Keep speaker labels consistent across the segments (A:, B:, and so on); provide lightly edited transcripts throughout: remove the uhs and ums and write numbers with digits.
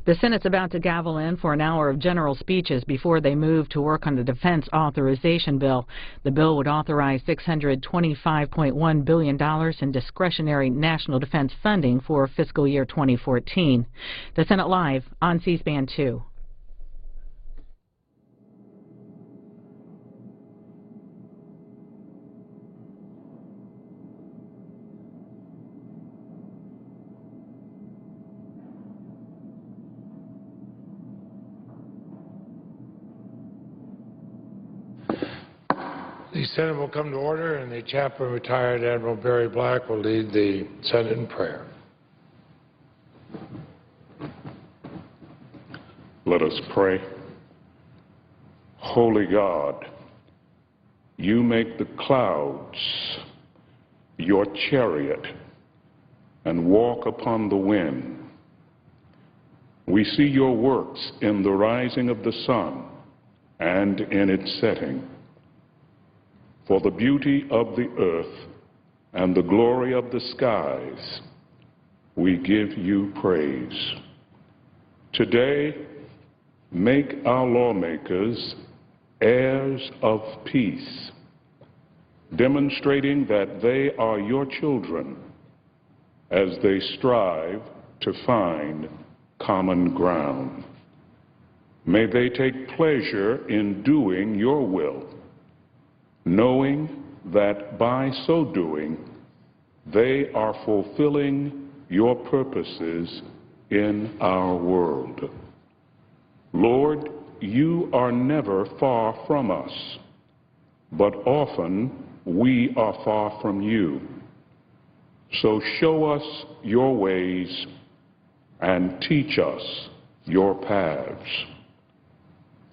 A: The Senate's about to gavel in for an hour of general speeches before they move to work on the Defense Authorization Bill. The bill would authorize $625.1 billion in discretionary national defense funding for fiscal year 2014. The Senate Live on C-SPAN 2.
B: The Senate will come to order, and the chaplain, retired Admiral Barry Black, will lead the Senate in prayer.
C: Let us pray. Holy God, you make the clouds your chariot and walk upon the wind. We see your works in the rising of the sun and in its setting. For the beauty of the earth and the glory of the skies, we give you praise. Today, make our lawmakers heirs of peace, demonstrating that they are your children as they strive to find common ground. May they take pleasure in doing your will, knowing that by so doing, they are fulfilling your purposes in our world. Lord, you are never far from us, but often we are far from you. So show us your ways and teach us your paths.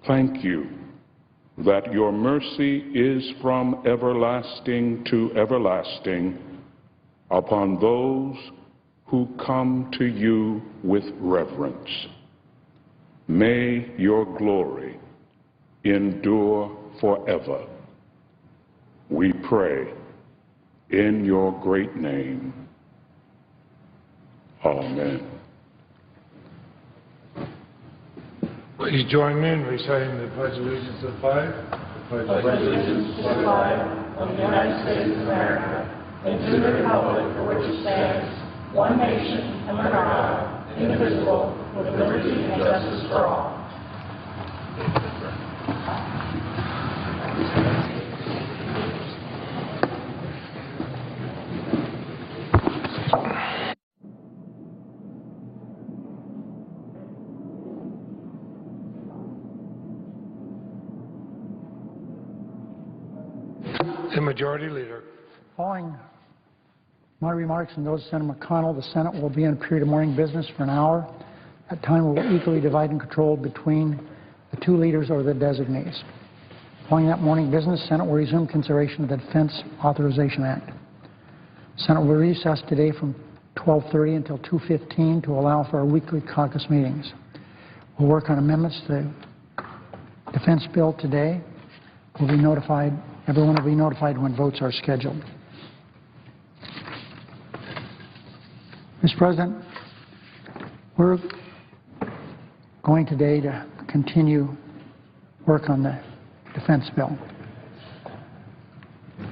C: Thank you that your mercy is from everlasting to everlasting upon those who come to you with reverence. May your glory endure forever. We pray in your great name. Amen.
B: Please join me in reciting the Pledge of Allegiance to the flag.
D: I pledge allegiance to the flag of the United States of America and to the republic for which it stands, one nation, under God, indivisible, with liberty and justice for all.
B: The Majority Leader.
E: Following my remarks and those of Senator McConnell, the Senate will be in a period of morning business for an hour. That time will be equally divided and controlled between the two leaders or the designees. Following that morning business, the Senate will resume consideration of the Defense Authorization Act. The Senate will recess today from 12:30 until 2:15 to allow for our weekly caucus meetings. We'll work on amendments to the defense bill today. We'll be notified. Everyone will be notified when votes are scheduled. Mr. President, we're going today to continue work on the defense bill.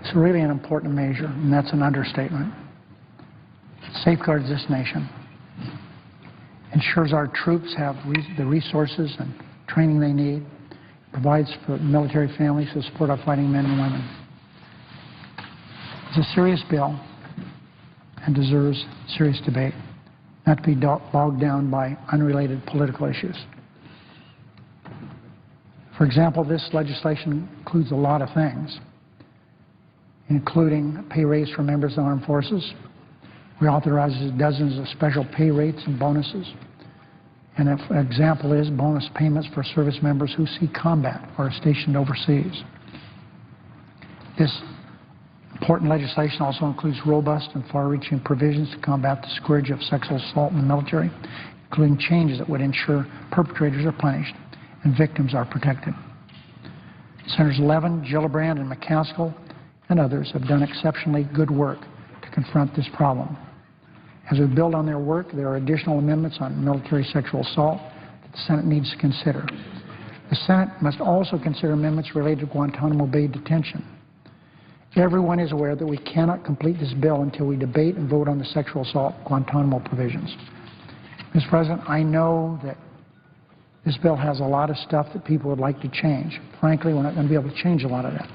E: It's really an important measure, and that's an understatement. It safeguards this nation, ensures our troops have the resources and training they need, provides for military families to support our fighting men and women. It's a serious bill and deserves serious debate, not to be bogged down by unrelated political issues. For example, this legislation includes a lot of things, including a pay raise for members of the armed forces. We authorize dozens of special pay rates and bonuses. And an example is bonus payments for service members who see combat or are stationed overseas. This important legislation also includes robust and far-reaching provisions to combat the scourge of sexual assault in the military, including changes that would ensure perpetrators are punished and victims are protected. Senators Levin, Gillibrand, and McCaskill and others have done exceptionally good work to confront this problem. As we build on their work, there are additional amendments on military sexual assault that the Senate needs to consider. The Senate must also consider amendments related to Guantanamo Bay detention. Everyone is aware that we cannot complete this bill until we debate and vote on the sexual assault Guantanamo provisions. Mr. President, I know that this bill has a lot of stuff that people would like to change. Frankly, we're not going to be able to change a lot of that.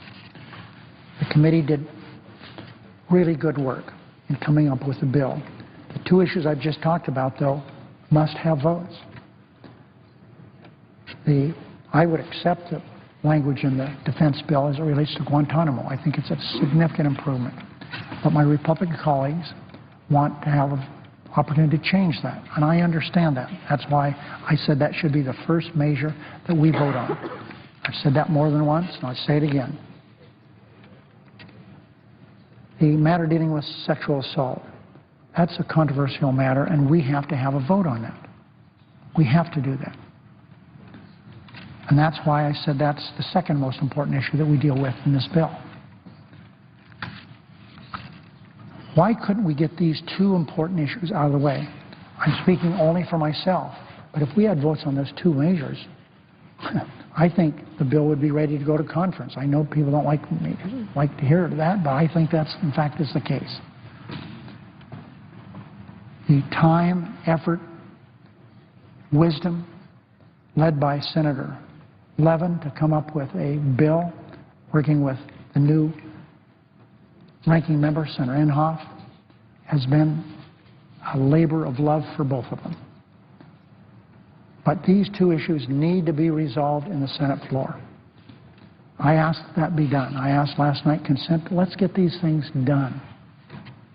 E: The committee did really good work in coming up with the bill. The two issues I've just talked about, though, must have votes. I would accept the language in the defense bill as it relates to Guantanamo. I think it's a significant improvement. But my Republican colleagues want to have an opportunity to change that, and I understand that. That's why I said that should be the first measure that we vote on. I've said that more than once, and I'll say it again. The matter dealing with sexual assault, that's a controversial matter, and we have to have a vote on that. We have to do that. And that's why I said that's the second most important issue that we deal with in this bill. Why couldn't we get these two important issues out of the way? I'm speaking only for myself, but if we had votes on those two measures, I think the bill would be ready to go to conference. I know people don't like to hear that, but I think that's, in fact, is the case. The time, effort, wisdom led by Senator Levin to come up with a bill, working with the new ranking member, Senator Inhofe, has been a labor of love for both of them. But these two issues need to be resolved in the Senate floor. I asked that be done. I asked last night consent. Let's get these things done.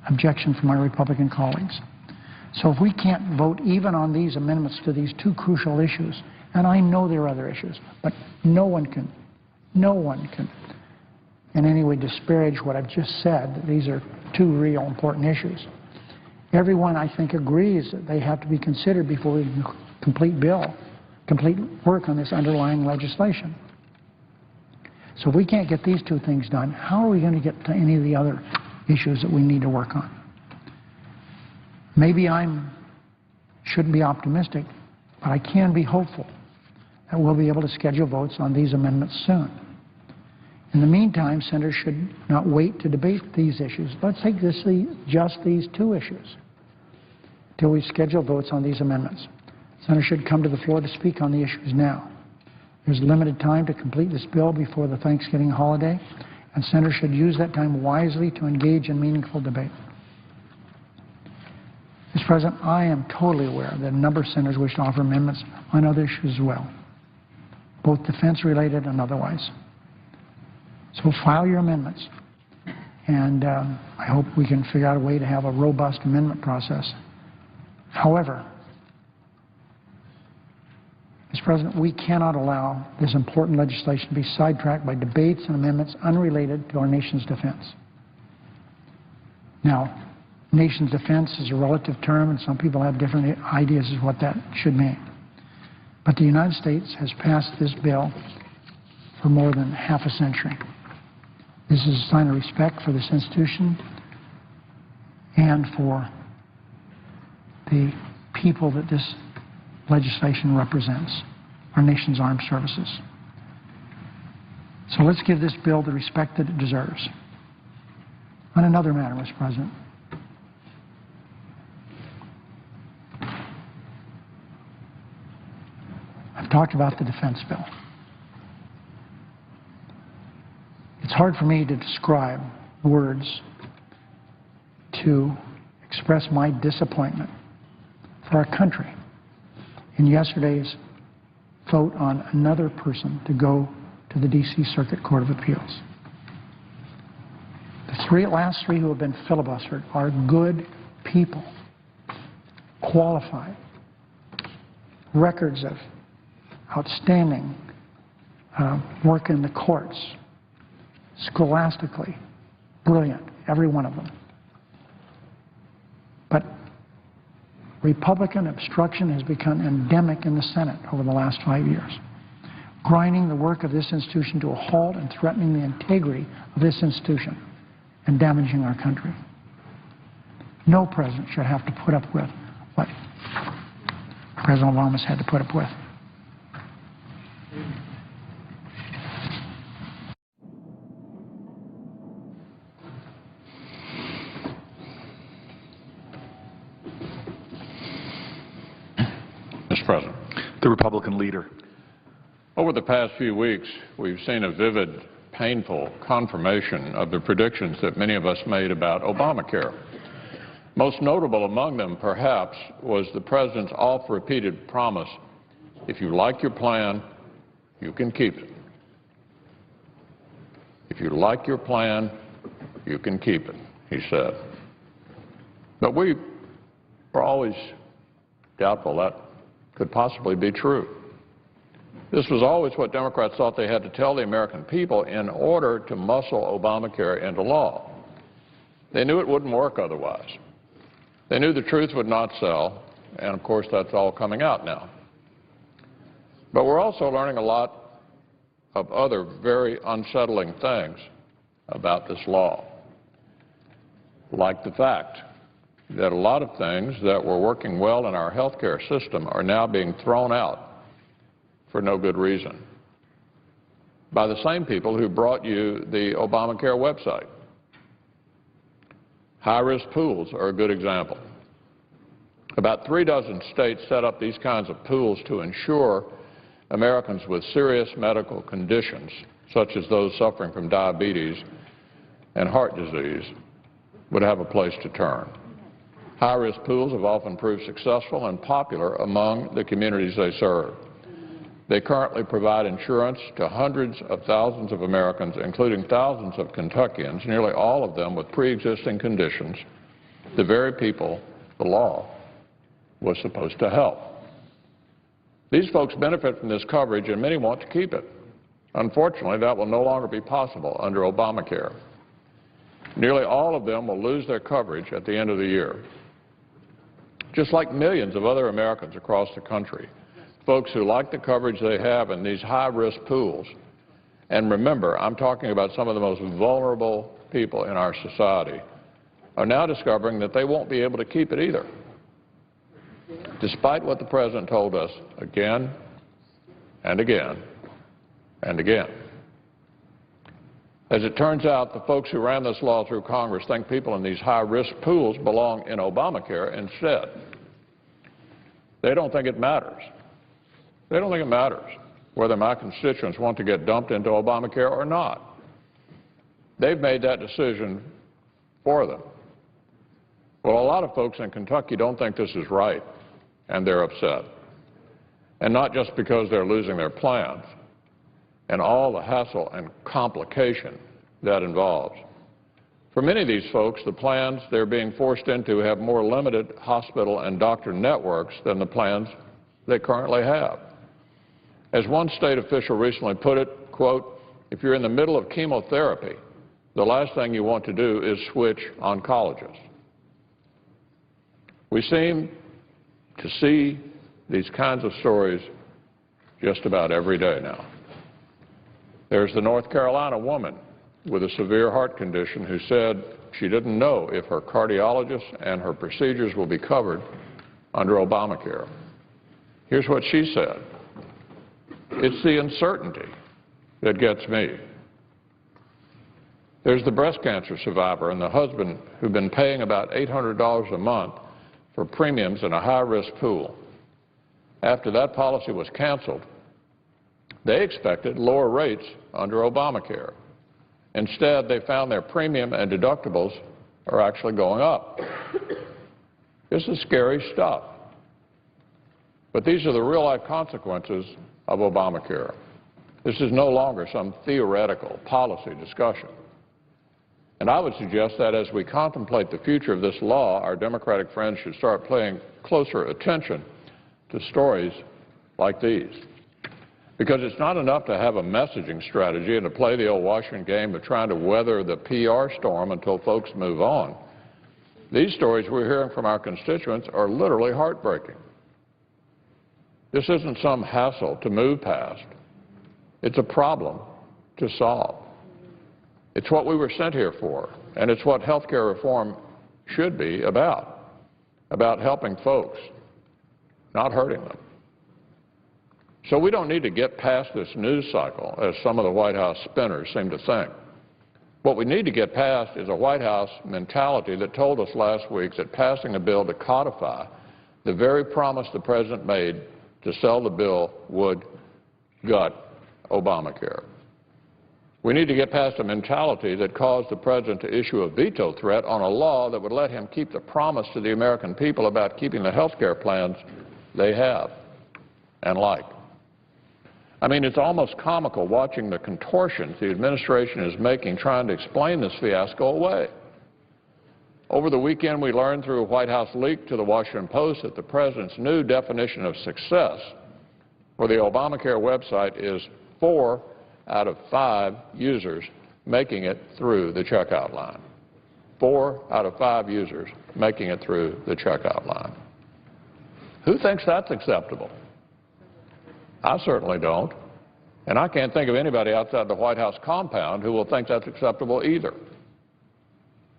E: Objection from my Republican colleagues. So if we can't vote even on these amendments to these two crucial issues, and I know there are other issues, but no one can in any way disparage what I've just said, that these are two real important issues. Everyone, I think, agrees that they have to be considered before we complete work on this underlying legislation. So if we can't get these two things done, how are we going to get to any of the other issues that we need to work on? Maybe I shouldn't be optimistic, but I can be hopeful that we'll be able to schedule votes on these amendments soon. In the meantime, senators should not wait to debate these issues. Let's take just these two issues till we schedule votes on these amendments. Senators should come to the floor to speak on the issues now. There's limited time to complete this bill before the Thanksgiving holiday, and senators should use that time wisely to engage in meaningful debate. Mr. President, I am totally aware that a number of senators wish to offer amendments on other issues as well, both defense-related and otherwise. So file your amendments, and I hope we can figure out a way to have a robust amendment process. However, Mr. President, we cannot allow this important legislation to be sidetracked by debates and amendments unrelated to our nation's defense. Now, nation's defense is a relative term, and some people have different ideas as what that should mean. But the United States has passed this bill for more than half a century. This is a sign of respect for this institution and for the people that this legislation represents, our nation's armed services. So let's give this bill the respect that it deserves. On another matter, Mr. President, I've talked about the defense bill. It's hard for me to describe words to express my disappointment for our country in yesterday's vote on another person to go to the D.C. Circuit Court of Appeals. The last three who have been filibustered are good people, qualified, records of outstanding work in the courts, scholastically brilliant, every one of them. But Republican obstruction has become endemic in the Senate over the last 5 years, grinding the work of this institution to a halt and threatening the integrity of this institution and damaging our country. No president should have to put up with what President Obama's had to put up with.
F: Mr. President.
G: The Republican leader.
F: Over the past few weeks, we've seen a vivid, painful confirmation of the predictions that many of us made about Obamacare. Most notable among them, perhaps, was the President's oft-repeated promise, if you like your plan, you can keep it. If you like your plan, you can keep it, he said. But we were always doubtful that could possibly be true. This was always what Democrats thought they had to tell the American people in order to muscle Obamacare into law. They knew it wouldn't work otherwise. They knew the truth would not sell, and of course that's all coming out now. But we're also learning a lot of other very unsettling things about this law, like the fact that a lot of things that were working well in our health care system are now being thrown out for no good reason by the same people who brought you the Obamacare website. High-risk pools are a good example. About 36 states set up these kinds of pools to ensure Americans with serious medical conditions, such as those suffering from diabetes and heart disease, would have a place to turn. High-risk pools have often proved successful and popular among the communities they serve. They currently provide insurance to hundreds of thousands of Americans, including thousands of Kentuckians, nearly all of them with pre-existing conditions, the very people the law was supposed to help. These folks benefit from this coverage, and many want to keep it. Unfortunately, that will no longer be possible under Obamacare. Nearly all of them will lose their coverage at the end of the year, just like millions of other Americans across the country. Folks who like the coverage they have in these high-risk pools. And remember, I'm talking about some of the most vulnerable people in our society, are now discovering that they won't be able to keep it either, despite what the President told us again and again and again. As it turns out, the folks who ran this law through Congress think people in these high-risk pools belong in Obamacare instead. They don't think it matters. They don't think it matters whether my constituents want to get dumped into Obamacare or not. They've made that decision for them. Well, a lot of folks in Kentucky don't think this is right, and they're upset. And not just because they're losing their plans and all the hassle and complication that involves. For many of these folks, the plans they're being forced into have more limited hospital and doctor networks than the plans they currently have. As one state official recently put it, quote, if you're in the middle of chemotherapy, the last thing you want to do is switch oncologists. We seem to see these kinds of stories just about every day now. There's the North Carolina woman with a severe heart condition who said she didn't know if her cardiologist and her procedures will be covered under Obamacare. Here's what she said. It's the uncertainty that gets me. There's the breast cancer survivor and the husband who've been paying about $800 a month for premiums in a high-risk pool. After that policy was canceled, they expected lower rates under Obamacare. Instead, they found their premium and deductibles are actually going up. This is scary stuff. But these are the real-life consequences of Obamacare. This is no longer some theoretical policy discussion. And I would suggest that as we contemplate the future of this law, our Democratic friends should start paying closer attention to stories like these. Because it's not enough to have a messaging strategy and to play the old Washington game of trying to weather the PR storm until folks move on. These stories we're hearing from our constituents are literally heartbreaking. This isn't some hassle to move past. It's a problem to solve. It's what we were sent here for, and it's what health care reform should be about helping folks, not hurting them. So we don't need to get past this news cycle, as some of the White House spinners seem to think. What we need to get past is a White House mentality that told us last week that passing a bill to codify the very promise the President made to sell the bill would gut Obamacare. We need to get past a mentality that caused the President to issue a veto threat on a law that would let him keep the promise to the American people about keeping the health care plans they have and like. I mean, it's almost comical watching the contortions the administration is making trying to explain this fiasco away. Over the weekend, we learned through a White House leak to the Washington Post that the President's new definition of success for the Obamacare website is 4 out of 5 users making it through the checkout line. 4 out of 5 users making it through the checkout line. Who thinks that's acceptable? I certainly don't. And I can't think of anybody outside the White House compound who will think that's acceptable either.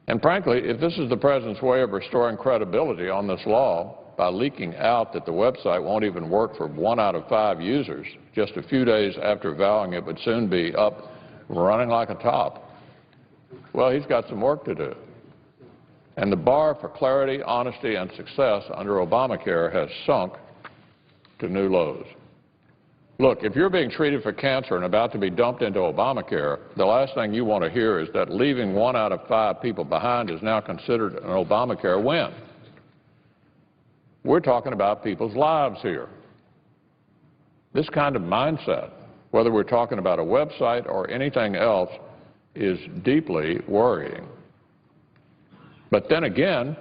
F: And frankly, if this is the President's way of restoring credibility on this law by leaking out that the website won't even work for 1 out of 5 users just a few days after vowing it would soon be up running like a top, well, he's got some work to do. And the bar for clarity, honesty, and success under Obamacare has sunk to new lows. Look, if you're being treated for cancer and about to be dumped into Obamacare, the last thing you want to hear is that leaving 1 out of 5 people behind is now considered an Obamacare win. We're talking about people's lives here. This kind of mindset, whether we're talking about a website or anything else, is deeply worrying. But then again,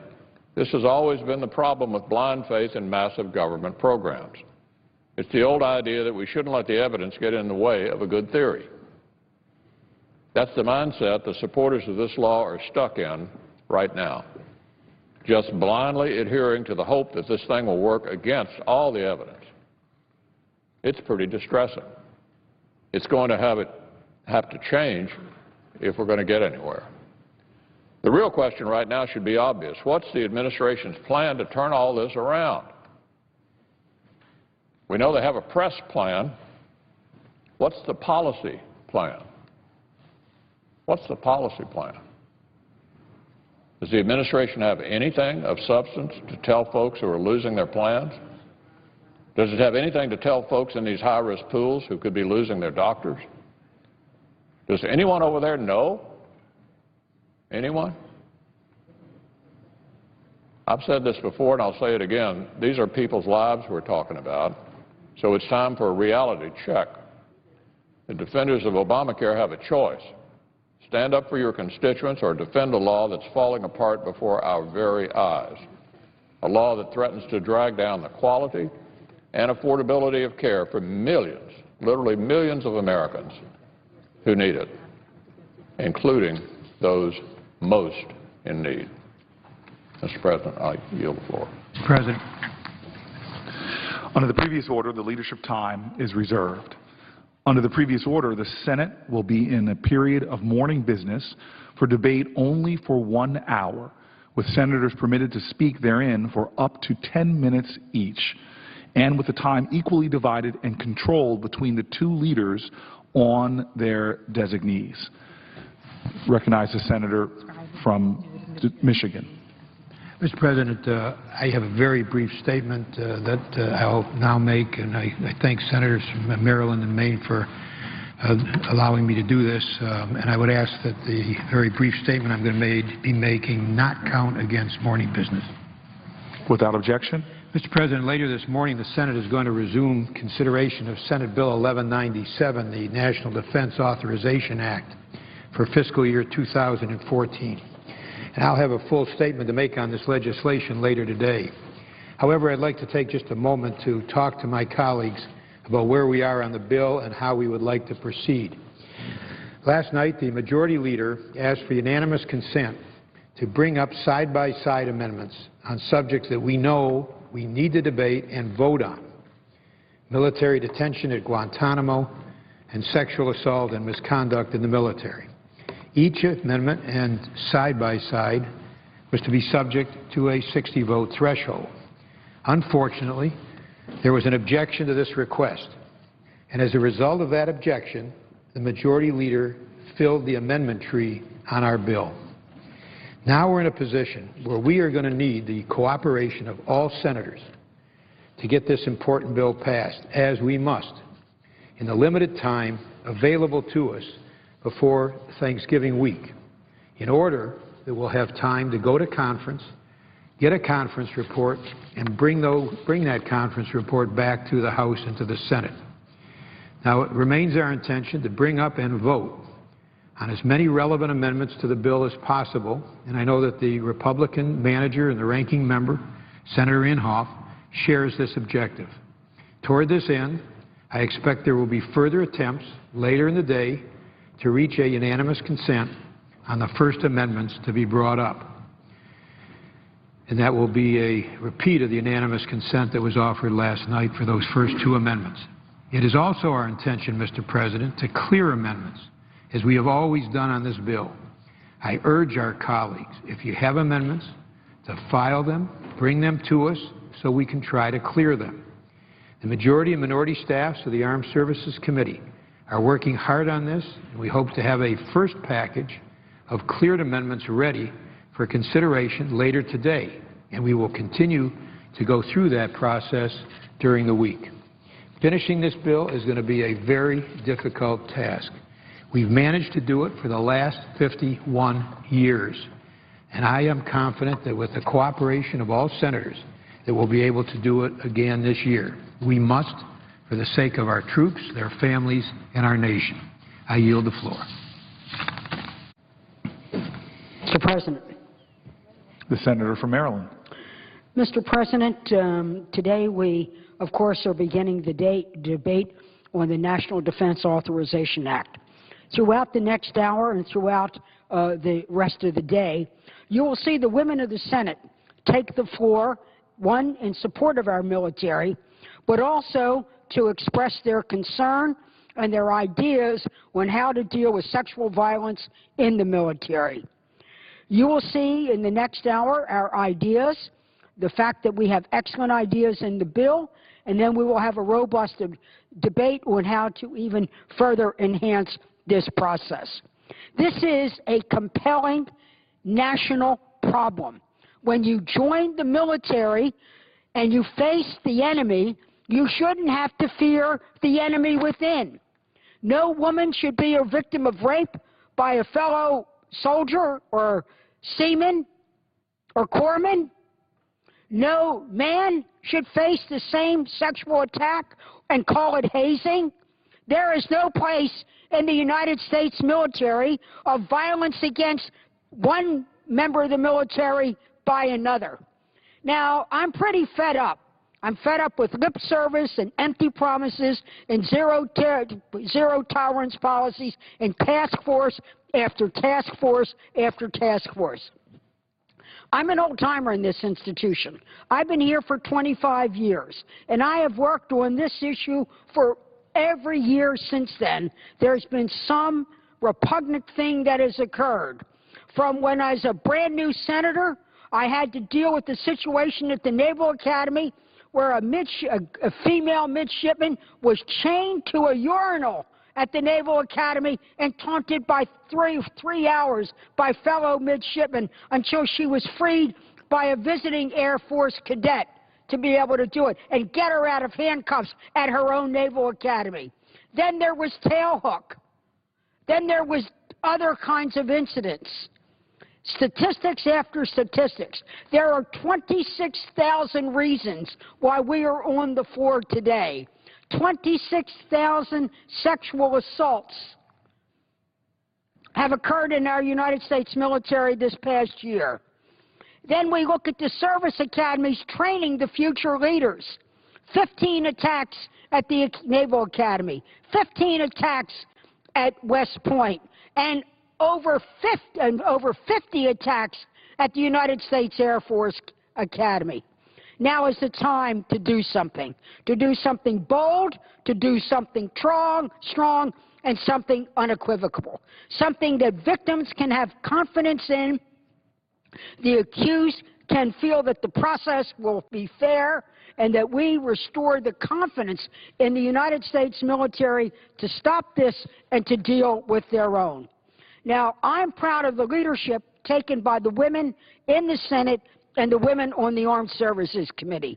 F: this has always been the problem with blind faith in massive government programs. It's the old idea that we shouldn't let the evidence get in the way of a good theory. That's the mindset the supporters of this law are stuck in right now, just blindly adhering to the hope that this thing will work against all the evidence. It's pretty distressing. It's going to have to change if we're going to get anywhere. The real question right now should be obvious. What's the administration's plan to turn all this around? We know they have a press plan. What's the policy plan? What's the policy plan? Does the administration have anything of substance to tell folks who are losing their plans? Does it have anything to tell folks in these high-risk pools who could be losing their doctors? Does anyone over there know? Anyone? I've said this before and I'll say it again. These are people's lives we're talking about. So it's time for a reality check. The defenders of Obamacare have a choice. Stand up for your constituents or defend a law that's falling apart before our very eyes, a law that threatens to drag down the quality and affordability of care for millions, literally millions of Americans who need it, including those most in need. Mr. President, I yield the floor.
G: Mr. President. Under the previous order, the leadership time is reserved. Under the previous order, the Senate will be in a period of morning business for debate only for 1 hour, with senators permitted to speak therein for up to 10 minutes each, and with the time equally divided and controlled between the 2 leaders on their designees. Recognize the senator from Michigan.
H: Mr. President, I have a very brief statement that I'll now make, and I thank Senators from Maryland and Maine for allowing me to do this, and I would ask that the very brief statement I'm going to be making not count against morning business.
G: Without objection.
H: Mr. President, later this morning the Senate is going to resume consideration of Senate Bill 1197, the National Defense Authorization Act for fiscal year 2014. And I'll have a full statement to make on this legislation later today. However, I'd like to take just a moment to talk to my colleagues about where we are on the bill and how we would like to proceed. Last night, the majority leader asked for unanimous consent to bring up side-by-side amendments on subjects that we know we need to debate and vote on: military detention at Guantanamo and sexual assault and misconduct in the military. Each amendment and side-by-side was to be subject to a 60-vote threshold. Unfortunately, there was an objection to this request, and as a result of that objection, the majority leader filled the amendment tree on our bill. Now we're in a position where we are going to need the cooperation of all senators to get this important bill passed, as we must, in the limited time available to us before Thanksgiving week, in order that we'll have time to go to conference, get a conference report, and bring that conference report back to the House and to the Senate. Now, it remains our intention to bring up and vote on as many relevant amendments to the bill as possible, and I know that the Republican manager and the ranking member, Senator Inhofe, shares this objective. Toward this end, I expect there will be further attempts later in the day to reach a unanimous consent on the first amendments to be brought up. And that will be a repeat of the unanimous consent that was offered last night for those first two amendments. It is also our intention, Mr. President, to clear amendments, as we have always done on this bill. I urge our colleagues, if you have amendments, to file them, bring them to us so we can try to clear them. The majority and minority staffs of the Armed Services Committee are working hard on this, and we hope to have a first package of cleared amendments ready for consideration later today, and we will continue to go through that process during the week. Finishing this bill is going to be a very difficult task. We've managed to do it for the last 51 years, and I am confident that with the cooperation of all senators that we'll be able to do it again this year. We must, for the sake of our troops, their families, and our nation. I yield the floor.
I: Mr. President.
G: The senator from Maryland.
I: Mr. President, today we, of course, are beginning the debate on the National Defense Authorization Act. Throughout the next hour and throughout the rest of the day, you will see the women of the Senate take the floor, one, in support of our military, but also to express their concern and their ideas on how to deal with sexual violence in the military. You will see in the next hour our ideas, the fact that we have excellent ideas in the bill, and then we will have a robust debate on how to even further enhance this process. This is a compelling national problem. When you join the military and you face the enemy, you shouldn't have to fear the enemy within. No woman should be a victim of rape by a fellow soldier or seaman or corpsman. No man should face the same sexual attack and call it hazing. There is no place in the United States military of violence against one member of the military by another. Now, I'm pretty fed up. I'm fed up with lip service and empty promises and zero tolerance policies and task force after task force after task force. I'm an old-timer in this institution. I've been here for 25 years, and I have worked on this issue for every year since then. There's been some repugnant thing that has occurred. From when I was a brand-new senator, I had to deal with the situation at the Naval Academy where a female midshipman was chained to a urinal at the Naval Academy and taunted by three hours by fellow midshipmen until she was freed by a visiting Air Force cadet to be able to do it and get her out of handcuffs at her own Naval Academy. Then there was tailhook. Then there was other kinds of incidents. Statistics after statistics. There are 26,000 reasons why we are on the floor today. 26,000 sexual assaults have occurred in our United States military this past year. Then we look at the service academies training the future leaders. 15 attacks at the Naval Academy, 15 attacks at West Point, and over 50 attacks at the United States Air Force Academy. Now is the time to do something bold, to do something strong, and something unequivocal, something that victims can have confidence in The accused can feel that the process will be fair and that we restore the confidence in the United States military to stop this and to deal with their own. Now, I'm proud of the leadership taken by the women in the Senate and the women on the Armed Services Committee.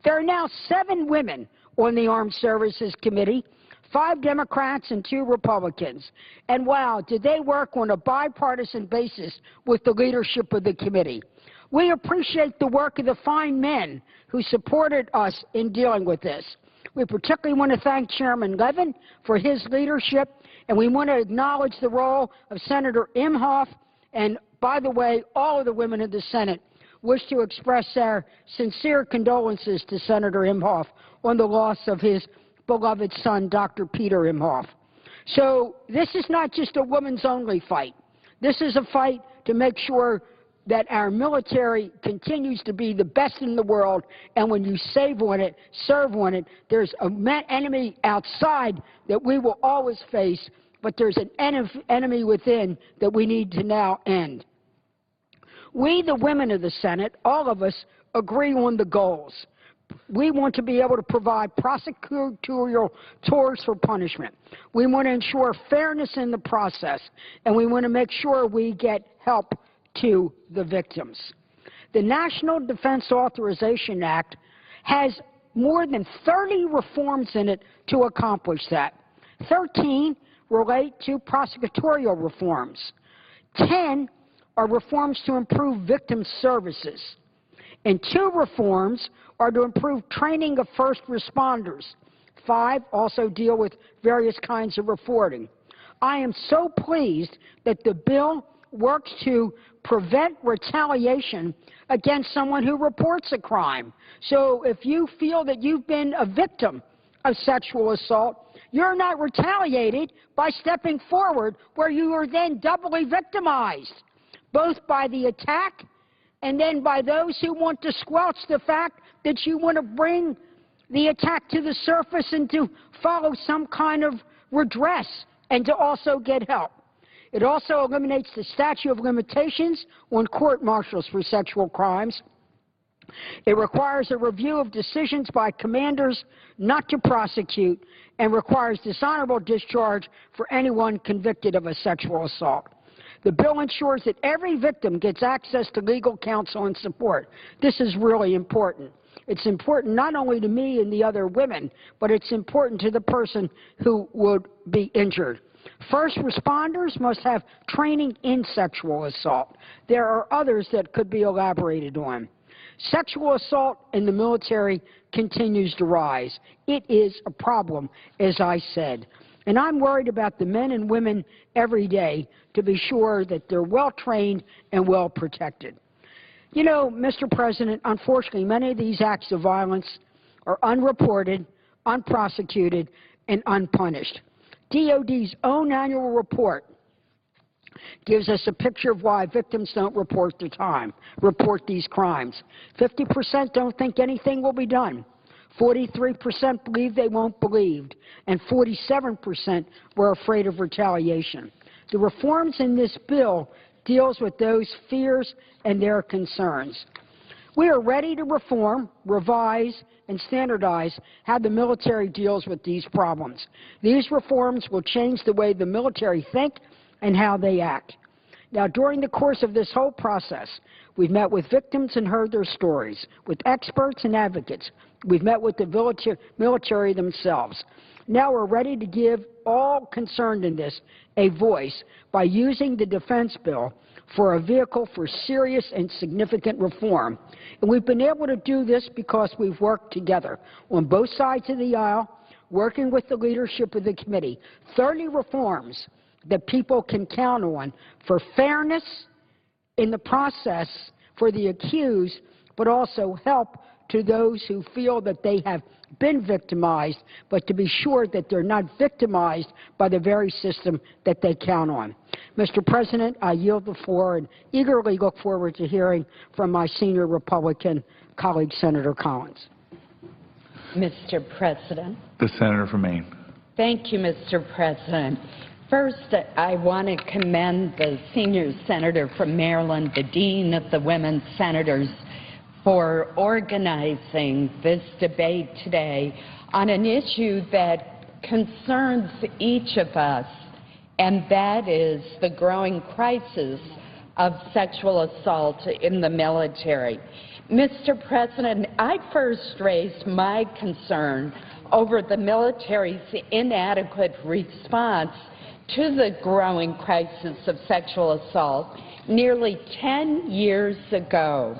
I: There are now 7 women on the Armed Services Committee, 5 Democrats and 2 Republicans. And wow, did they work on a bipartisan basis with the leadership of the committee. We appreciate the work of the fine men who supported us in dealing with this. We particularly want to thank Chairman Levin for his leadership, and we want to acknowledge the role of Senator Imhoff. And by the way, all of the women of the Senate wish to express their sincere condolences to Senator Imhoff on the loss of his beloved son, Dr. Peter Imhoff. So this is not just a women's-only fight. This is a fight to make sure that our military continues to be the best in the world, and when you serve on it, there's an enemy outside that we will always face, but there's an enemy within that we need to now end. We, the women of the Senate, all of us, agree on the goals. We want to be able to provide prosecutorial tools for punishment. We want to ensure fairness in the process, and we want to make sure we get help to the victims. The National Defense Authorization Act has more than 30 reforms in it to accomplish that. 13 relate to prosecutorial reforms. 10 are reforms to improve victim services. And 2 reforms are to improve training of first responders. 5 also deal with various kinds of reporting. I am so pleased that the bill works to prevent retaliation against someone who reports a crime. So if you feel that you've been a victim of sexual assault, you're not retaliated by stepping forward, where you are then doubly victimized, both by the attack and then by those who want to squelch the fact that you want to bring the attack to the surface and to follow some kind of redress and to also get help. It also eliminates the statute of limitations on court-martials for sexual crimes. It requires a review of decisions by commanders not to prosecute, and requires dishonorable discharge for anyone convicted of a sexual assault. The bill ensures that every victim gets access to legal counsel and support. This is really important. It's important not only to me and the other women, but it's important to the person who would be injured. First responders must have training in sexual assault. There are others that could be elaborated on. Sexual assault in the military continues to rise. It is a problem, as I said. And I'm worried about the men and women every day to be sure that they're well trained and well protected. You know, Mr. President, unfortunately, many of these acts of violence are unreported, unprosecuted, and unpunished. DOD's own annual report gives us a picture of why victims don't report these crimes. 50% don't think anything will be done. 43% believe they won't be believed, and 47% were afraid of retaliation. The reforms in this bill deals with those fears and their concerns. We are ready to reform, revise, and standardize how the military deals with these problems. These reforms will change the way the military think and how they act. Now, during the course of this whole process, we've met with victims and heard their stories, with experts and advocates. We've met with the military themselves. Now we're ready to give all concerned in this a voice by using the defense bill for a vehicle for serious and significant reform. And we've been able to do this because we've worked together on both sides of the aisle, working with the leadership of the committee. 30 reforms that people can count on for fairness in the process for the accused, but also help to those who feel that they have been victimized, but to be sure that they're not victimized by the very system that they count on. Mr. President, I yield the floor and eagerly look forward to hearing from my senior Republican colleague, Senator Collins.
J: Mr. President.
G: The senator from Maine.
J: Thank you, Mr. President. First, I want to commend the senior senator from Maryland, the dean of the Women Senators, for organizing this debate today on an issue that concerns each of us, and that is the growing crisis of sexual assault in the military. Mr. President, I first raised my concern over the military's inadequate response to the growing crisis of sexual assault nearly 10 years ago.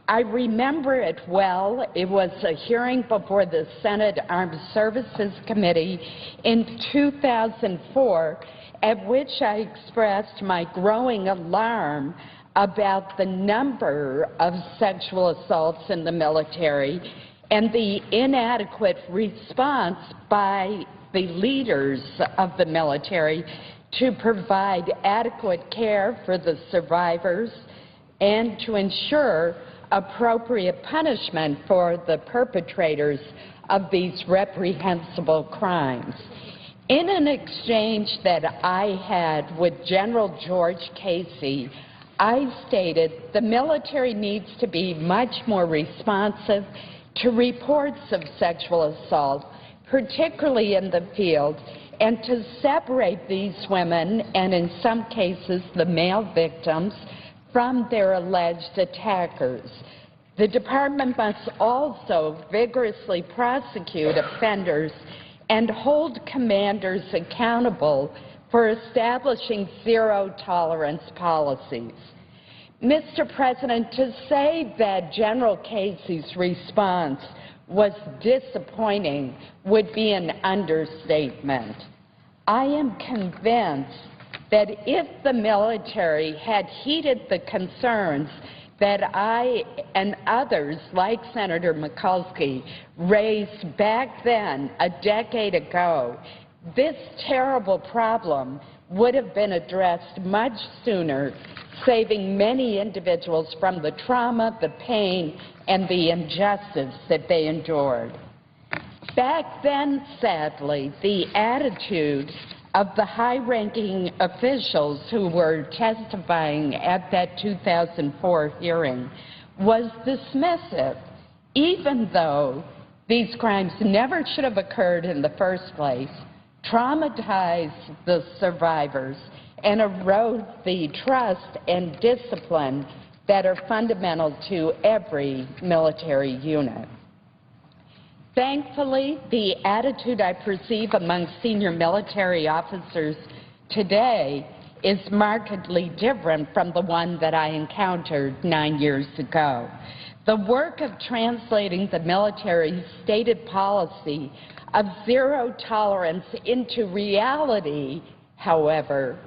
J: I remember it well. It was a hearing before the Senate Armed Services Committee in 2004, at which I expressed my growing alarm about the number of sexual assaults in the military and the inadequate response by the leaders of the military to provide adequate care for the survivors and to ensure appropriate punishment for the perpetrators of these reprehensible crimes. In an exchange that I had with General George Casey, I stated the military needs to be much more responsive to reports of sexual assault, particularly in the field, and to separate these women, and in some cases the male victims, from their alleged attackers. The Department must also vigorously prosecute offenders and hold commanders accountable for establishing zero-tolerance policies. Mr. President, to say that General Casey's response was disappointing would be an understatement. I am convinced that if the military had heeded the concerns that I and others like Senator Mikulski raised back then, a decade ago, this terrible problem would have been addressed much sooner, saving many individuals from the trauma, the pain, and the injustice that they endured. Back then, sadly, the attitude of the high-ranking officials who were testifying at that 2004 hearing was dismissive, even though these crimes never should have occurred in the first place, traumatize the survivors, and erode the trust and discipline that are fundamental to every military unit. Thankfully, the attitude I perceive among senior military officers today is markedly different from the one that I encountered 9 years ago. The work of translating the military's stated policy of zero tolerance into reality, however,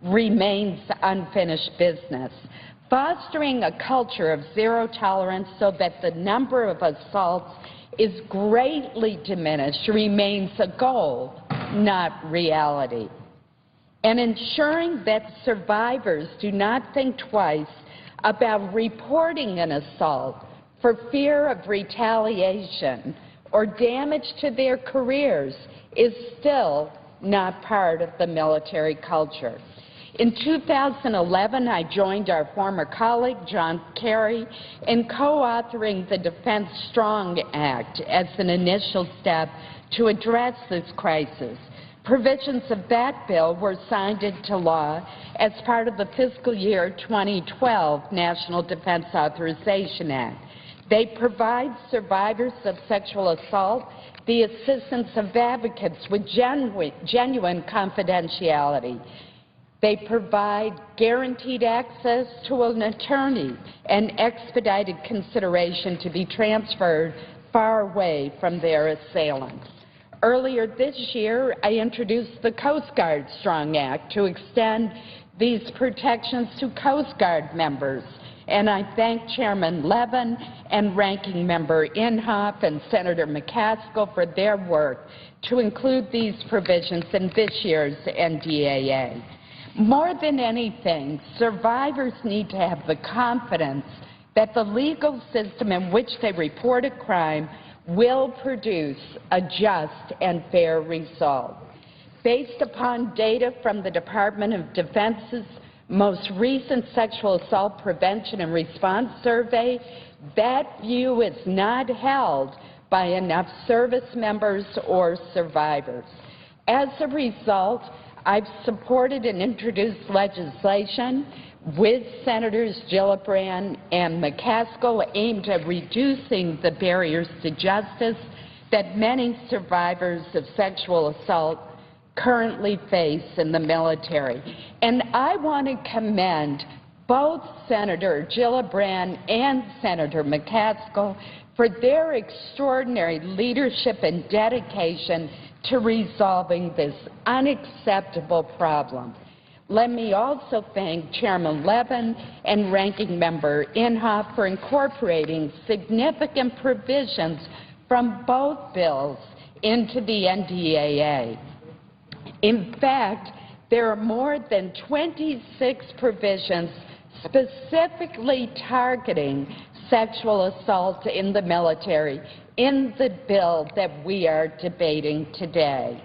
J: remains unfinished business. Fostering a culture of zero tolerance so that the number of assaults is greatly diminished remains a goal, not reality. And ensuring that survivors do not think twice about reporting an assault for fear of retaliation or damage to their careers is still not part of the military culture. In 2011, I joined our former colleague, John Kerry, in co-authoring the Defense Strong Act as an initial step to address this crisis. Provisions of that bill were signed into law as part of the fiscal year 2012 National Defense Authorization Act. They provide survivors of sexual assault the assistance of advocates with genuine confidentiality. They provide guaranteed access to an attorney and expedited consideration to be transferred far away from their assailants. Earlier this year, I introduced the Coast Guard Strong Act to extend these protections to Coast Guard members, and I thank Chairman Levin and Ranking Member Inhofe and Senator McCaskill for their work to include these provisions in this year's NDAA. More than anything, survivors need to have the confidence that the legal system in which they report a crime will produce a just and fair result. Based upon data from the Department of Defense's most recent sexual assault prevention and response survey, that view is not held by enough service members or survivors. As a result, I've supported and introduced legislation with Senators Gillibrand and McCaskill aimed at reducing the barriers to justice that many survivors of sexual assault currently face in the military. And I want to commend both Senator Gillibrand and Senator McCaskill for their extraordinary leadership and dedication to resolving this unacceptable problem. Let me also thank Chairman Levin and Ranking Member Inhofe for incorporating significant provisions from both bills into the NDAA. In fact, there are more than 26 provisions specifically targeting sexual assault in the military in the bill that we are debating today.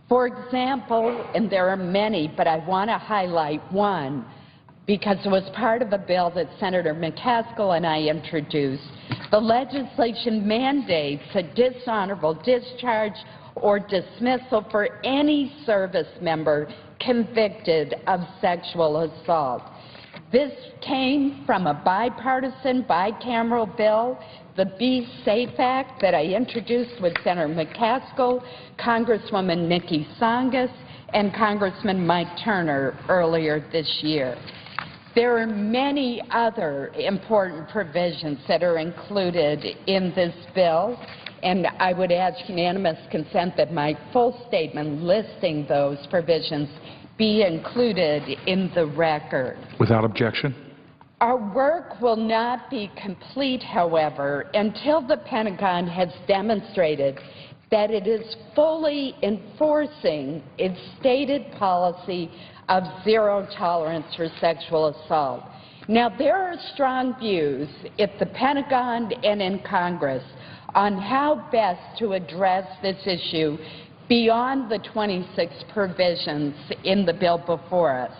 J: For example, and there are many, but I want to highlight one because it was part of a bill that Senator McCaskill and I introduced. The legislation mandates a dishonorable discharge or dismissal for any service member convicted of sexual assault. This came from a bipartisan, bicameral bill, the Be Safe Act, that I introduced with Senator McCaskill, Congresswoman Nikki Tsongas, and Congressman Mike Turner earlier this year. There are many other important provisions that are included in this bill, and I would ask unanimous consent that my full statement listing those provisions be included in the record.
G: Without objection.
J: Our work will not be complete, however, until the Pentagon has demonstrated that it is fully enforcing its stated policy of zero tolerance for sexual assault. Now, there are strong views at the Pentagon and in Congress on how best to address this issue beyond the 26 provisions in the bill before us.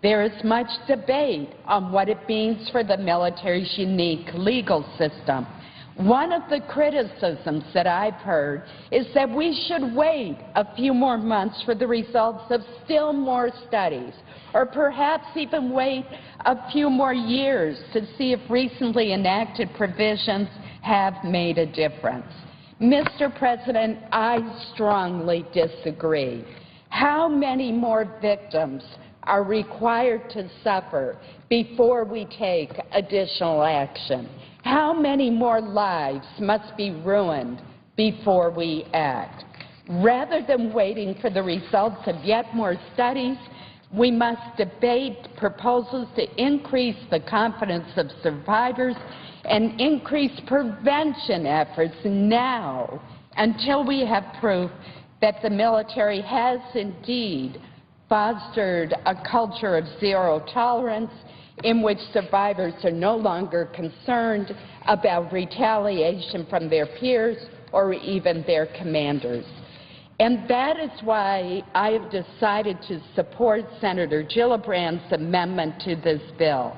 J: There is much debate on what it means for the military's unique legal system. One of the criticisms that I've heard is that we should wait a few more months for the results of still more studies, or perhaps even wait a few more years to see if recently enacted provisions have made a difference. Mr. President, I strongly disagree. How many more victims are required to suffer before we take additional action? How many more lives must be ruined before we act? Rather than waiting for the results of yet more studies, we must debate proposals to increase the confidence of survivors and increase prevention efforts now until we have proof that the military has indeed fostered a culture of zero tolerance in which survivors are no longer concerned about retaliation from their peers or even their commanders. And that is why I have decided to support Senator Gillibrand's amendment to this bill.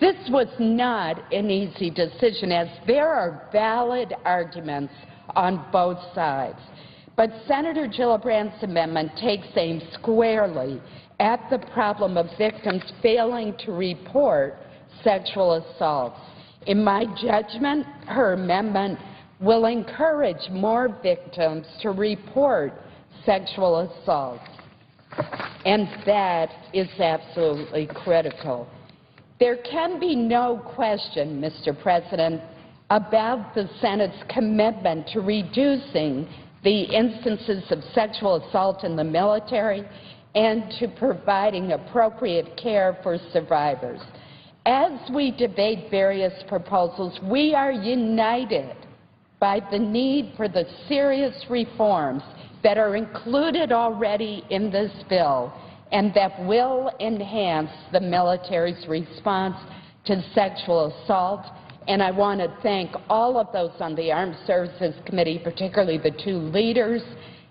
J: This was not an easy decision, as there are valid arguments on both sides. But Senator Gillibrand's amendment takes aim squarely at the problem of victims failing to report sexual assaults. In my judgment, her amendment will encourage more victims to report sexual assaults, and that is absolutely critical. There can be no question, Mr. President, about the Senate's commitment to reducing the instances of sexual assault in the military and to providing appropriate care for survivors. As we debate various proposals, we are united by the need for the serious reforms that are included already in this bill and that will enhance the military's response to sexual assault. And I want to thank all of those on the Armed Services Committee, particularly the two leaders,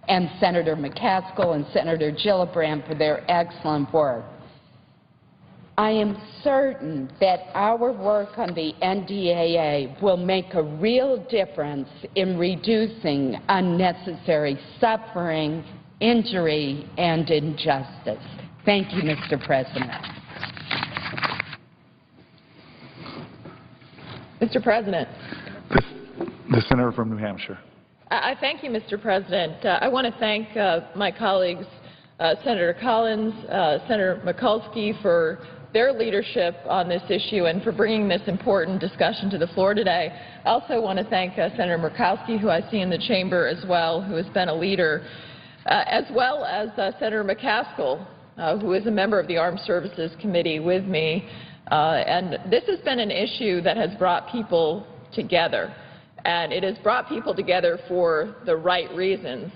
J: and Senator McCaskill and Senator Gillibrand for their excellent work. I am certain that our work on the NDAA will make a real difference in reducing unnecessary suffering, injury, and injustice. Thank you, Mr. President.
K: Mr. President.
G: The senator from New Hampshire.
K: I thank you, Mr. President. I want to thank my colleagues, Senator Collins, Senator Mikulski, for their leadership on this issue and for bringing this important discussion to the floor today. I also want to thank Senator Murkowski, who I see in the chamber as well, who has been a leader, as well as Senator McCaskill, who is a member of the Armed Services Committee with me. And this has been an issue that has brought people together, and it has brought people together for the right reasons.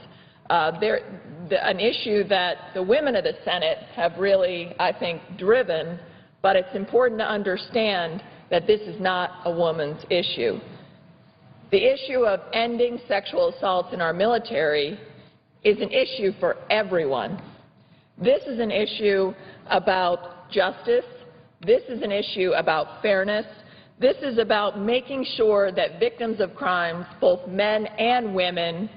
K: An issue that the women of the Senate have really, I think, driven, but it's important to understand that this is not a woman's issue. The issue of ending sexual assaults in our military is an issue for everyone. This is an issue about justice. This is an issue about fairness. This is about making sure that victims of crimes, both men and women,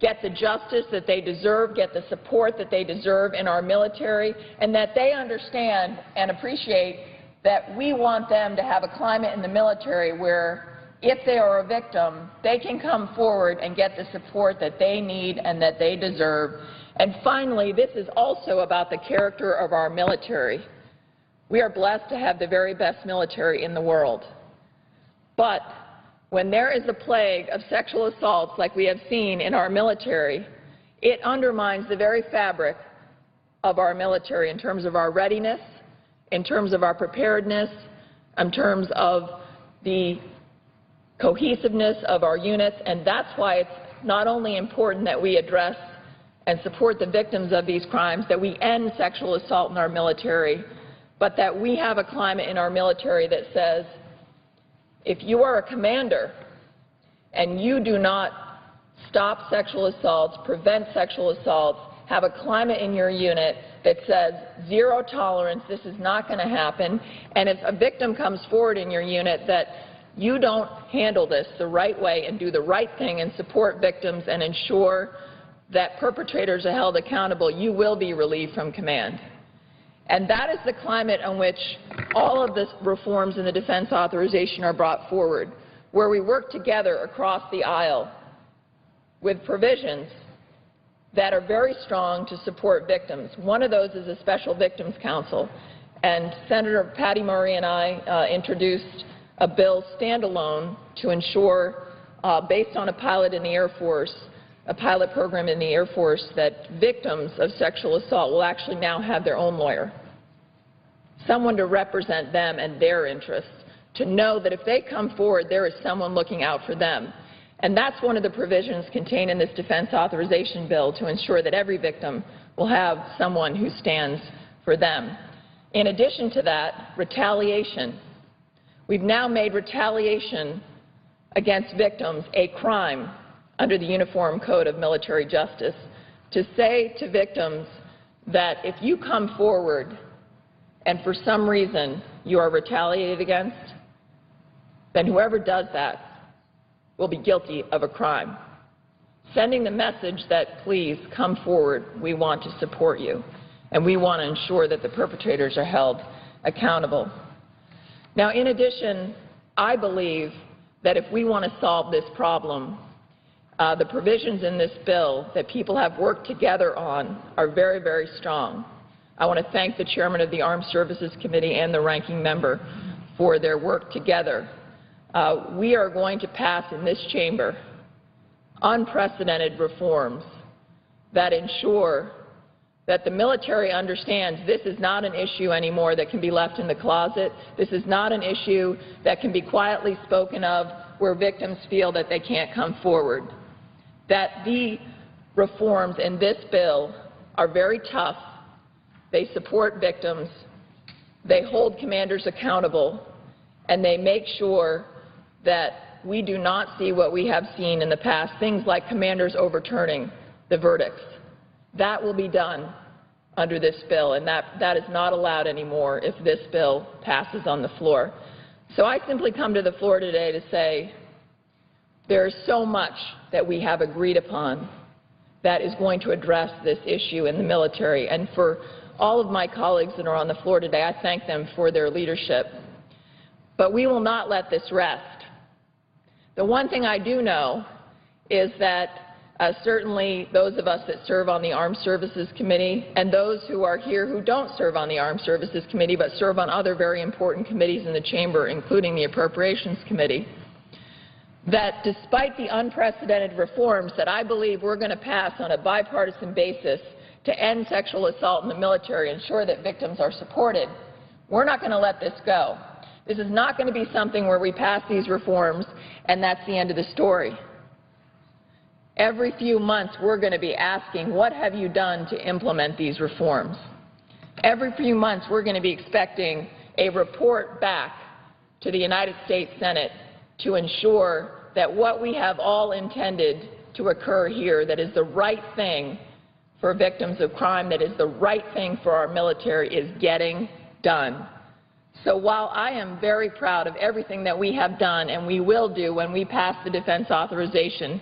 K: get the justice that they deserve, get the support that they deserve in our military, and that they understand and appreciate that we want them to have a climate in the military where, if they are a victim, they can come forward and get the support that they need and that they deserve. And finally, this is also about the character of our military. We are blessed to have the very best military in the world. But when there is a plague of sexual assaults like we have seen in our military, it undermines the very fabric of our military in terms of our readiness, in terms of our preparedness, in terms of the cohesiveness of our units, and that's why it's not only important that we address and support the victims of these crimes, that we end sexual assault in our military, but that we have a climate in our military that says, if you are a commander and you do not stop sexual assaults, prevent sexual assaults, have a climate in your unit that says zero tolerance, this is not going to happen, and if a victim comes forward in your unit that you don't handle this the right way and do the right thing and support victims and ensure that perpetrators are held accountable, you will be relieved from command. And that is the climate on which all of the reforms in the defense authorization are brought forward, where we work together across the aisle with provisions that are very strong to support victims. One of those is a Special Victims Council. And Senator Patty Murray and I introduced a bill standalone to ensure, based on a pilot in the Air Force, a pilot program in the Air Force, that victims of sexual assault will actually now have their own lawyer, someone to represent them and their interests, to know that if they come forward, there is someone looking out for them. And that's one of the provisions contained in this defense authorization bill, to ensure that every victim will have someone who stands for them. In addition to that, retaliation. We've now made retaliation against victims a crime under the Uniform Code of Military Justice, to say to victims that if you come forward and for some reason you are retaliated against, then whoever does that will be guilty of a crime. Sending the message that, please come forward, we want to support you, and we want to ensure that the perpetrators are held accountable. Now, in addition, I believe that if we want to solve this problem, the provisions in this bill that people have worked together on are very, very strong. I want to thank the chairman of the Armed Services Committee and the ranking member for their work together. We are going to pass in this chamber unprecedented reforms that ensure that the military understands this is not an issue anymore that can be left in the closet. This is not an issue that can be quietly spoken of where victims feel that they can't come forward. That the reforms in this bill are very tough. They support victims, they hold commanders accountable, and they make sure that we do not see what we have seen in the past, things like commanders overturning the verdicts. That will be done under this bill, and that is not allowed anymore if this bill passes on the floor. So I simply come to the floor today to say there is so much that we have agreed upon that is going to address this issue in the military. And for all of my colleagues that are on the floor today, I thank them for their leadership. But we will not let this rest. The one thing I do know is that certainly those of us that serve on the Armed Services Committee and those who are here who don't serve on the Armed Services Committee but serve on other very important committees in the Chamber, including the Appropriations Committee, that despite the unprecedented reforms that I believe we're going to pass on a bipartisan basis to end sexual assault in the military, ensure that victims are supported, we're not going to let this go. This is not going to be something where we pass these reforms and that's the end of the story. Every few months we're going to be asking, what have you done to implement these reforms? Every few months we're going to be expecting a report back to the United States Senate to ensure that what we have all intended to occur here, that is the right thing for victims of crime, that is the right thing for our military, is getting done. So while I am very proud of everything that we have done and we will do when we pass the defense authorization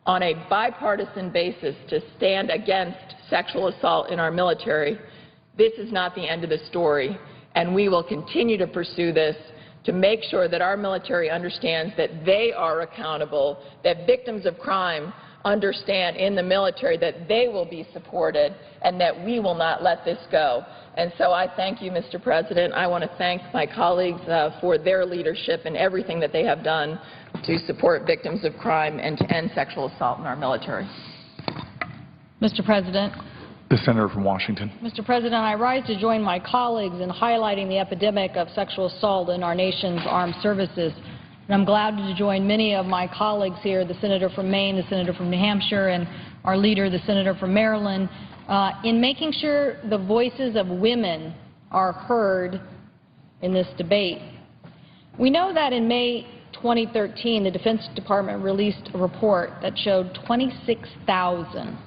K: on a bipartisan basis to stand against sexual assault in our military, this is not the end of the story, and we will continue to pursue this to make sure that our military understands that they are accountable, that victims of crime understand in the military that they will be supported, and that we will not let this go. And so I thank you, Mr. President. I want to thank my colleagues for their leadership and everything that they have done to support victims of crime and to end sexual assault in our military.
L: Mr. President.
G: The Senator from Washington.
L: Mr. President, I rise to join my colleagues in highlighting the epidemic of sexual assault in our nation's armed services. And I'm glad to join many of my colleagues here, the Senator from Maine, the Senator from New Hampshire, and our leader, the Senator from Maryland, in making sure the voices of women are heard in this debate. We know that in May 2013, the Defense Department released a report that showed 26,000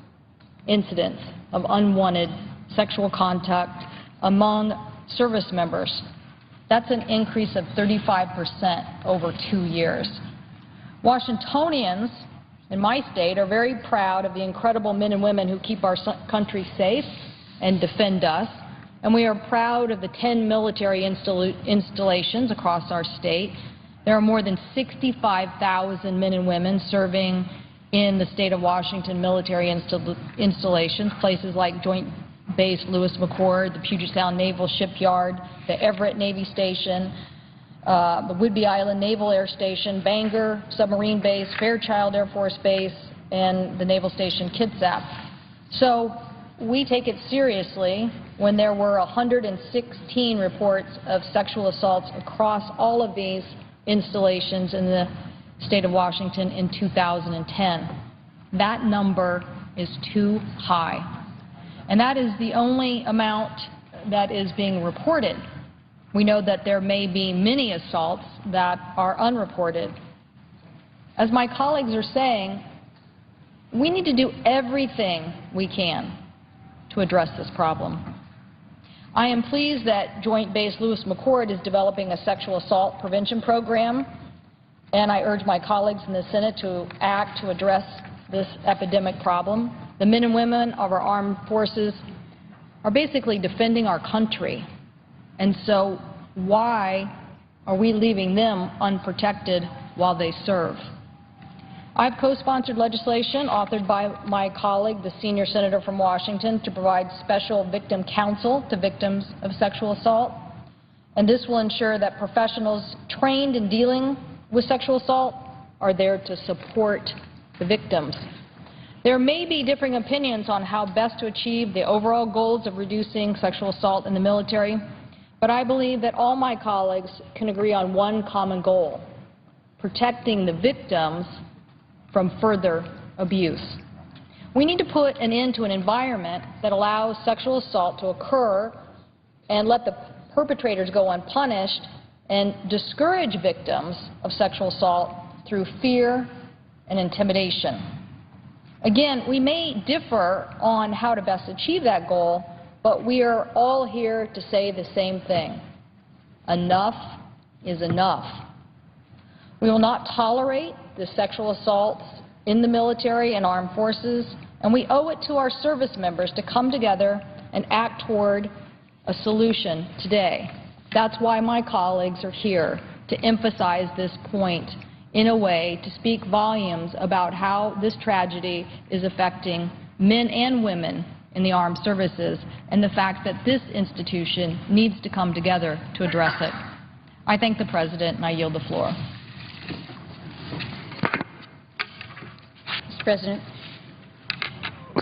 L: incidents of unwanted sexual contact among service members. That's an increase of 35% over 2 years. Washingtonians in my state are very proud of the incredible men and women who keep our country safe and defend us, and we are proud of the 10 military installations across our state. There are more than 65,000 men and women serving in the state of Washington military installations, places like Joint Base Lewis McChord, the Puget Sound Naval Shipyard, the Everett Navy Station, the Whidbey Island Naval Air Station, Bangor Submarine Base, Fairchild Air Force Base, and the Naval Station Kitsap. So we take it seriously when there were 116 reports of sexual assaults across all of these installations in the state of Washington in 2010. That number is too high. And that is the only amount that is being reported. We know that there may be many assaults that are unreported. As my colleagues are saying, we need to do everything we can to address this problem. I am pleased that Joint Base Lewis McChord is developing a sexual assault prevention program, and I urge my colleagues in the Senate to act to address this epidemic problem. The men and women of our armed forces are basically defending our country, and so why are we leaving them unprotected while they serve? I've co-sponsored legislation authored by my colleague, the senior senator from Washington, to provide special victim counsel to victims of sexual assault, and this will ensure that professionals trained in dealing with sexual assault are there to support the victims. There may be differing opinions on how best to achieve the overall goals of reducing sexual assault in the military, but I believe that all my colleagues can agree on one common goal: protecting the victims from further abuse. We need to put an end to an environment that allows sexual assault to occur and let the perpetrators go unpunished and discourage victims of sexual assault through fear and intimidation. Again, we may differ on how to best achieve that goal, but we are all here to say the same thing. Enough is enough. We will not tolerate the sexual assaults in the military and armed forces, and we owe it to our service members to come together and act toward a solution today. That's why my colleagues are here, to emphasize this point in a way to speak volumes about how this tragedy is affecting men and women in the armed services and the fact that this institution needs to come together to address it. I thank the President, and I yield the floor.
M: Mr. President.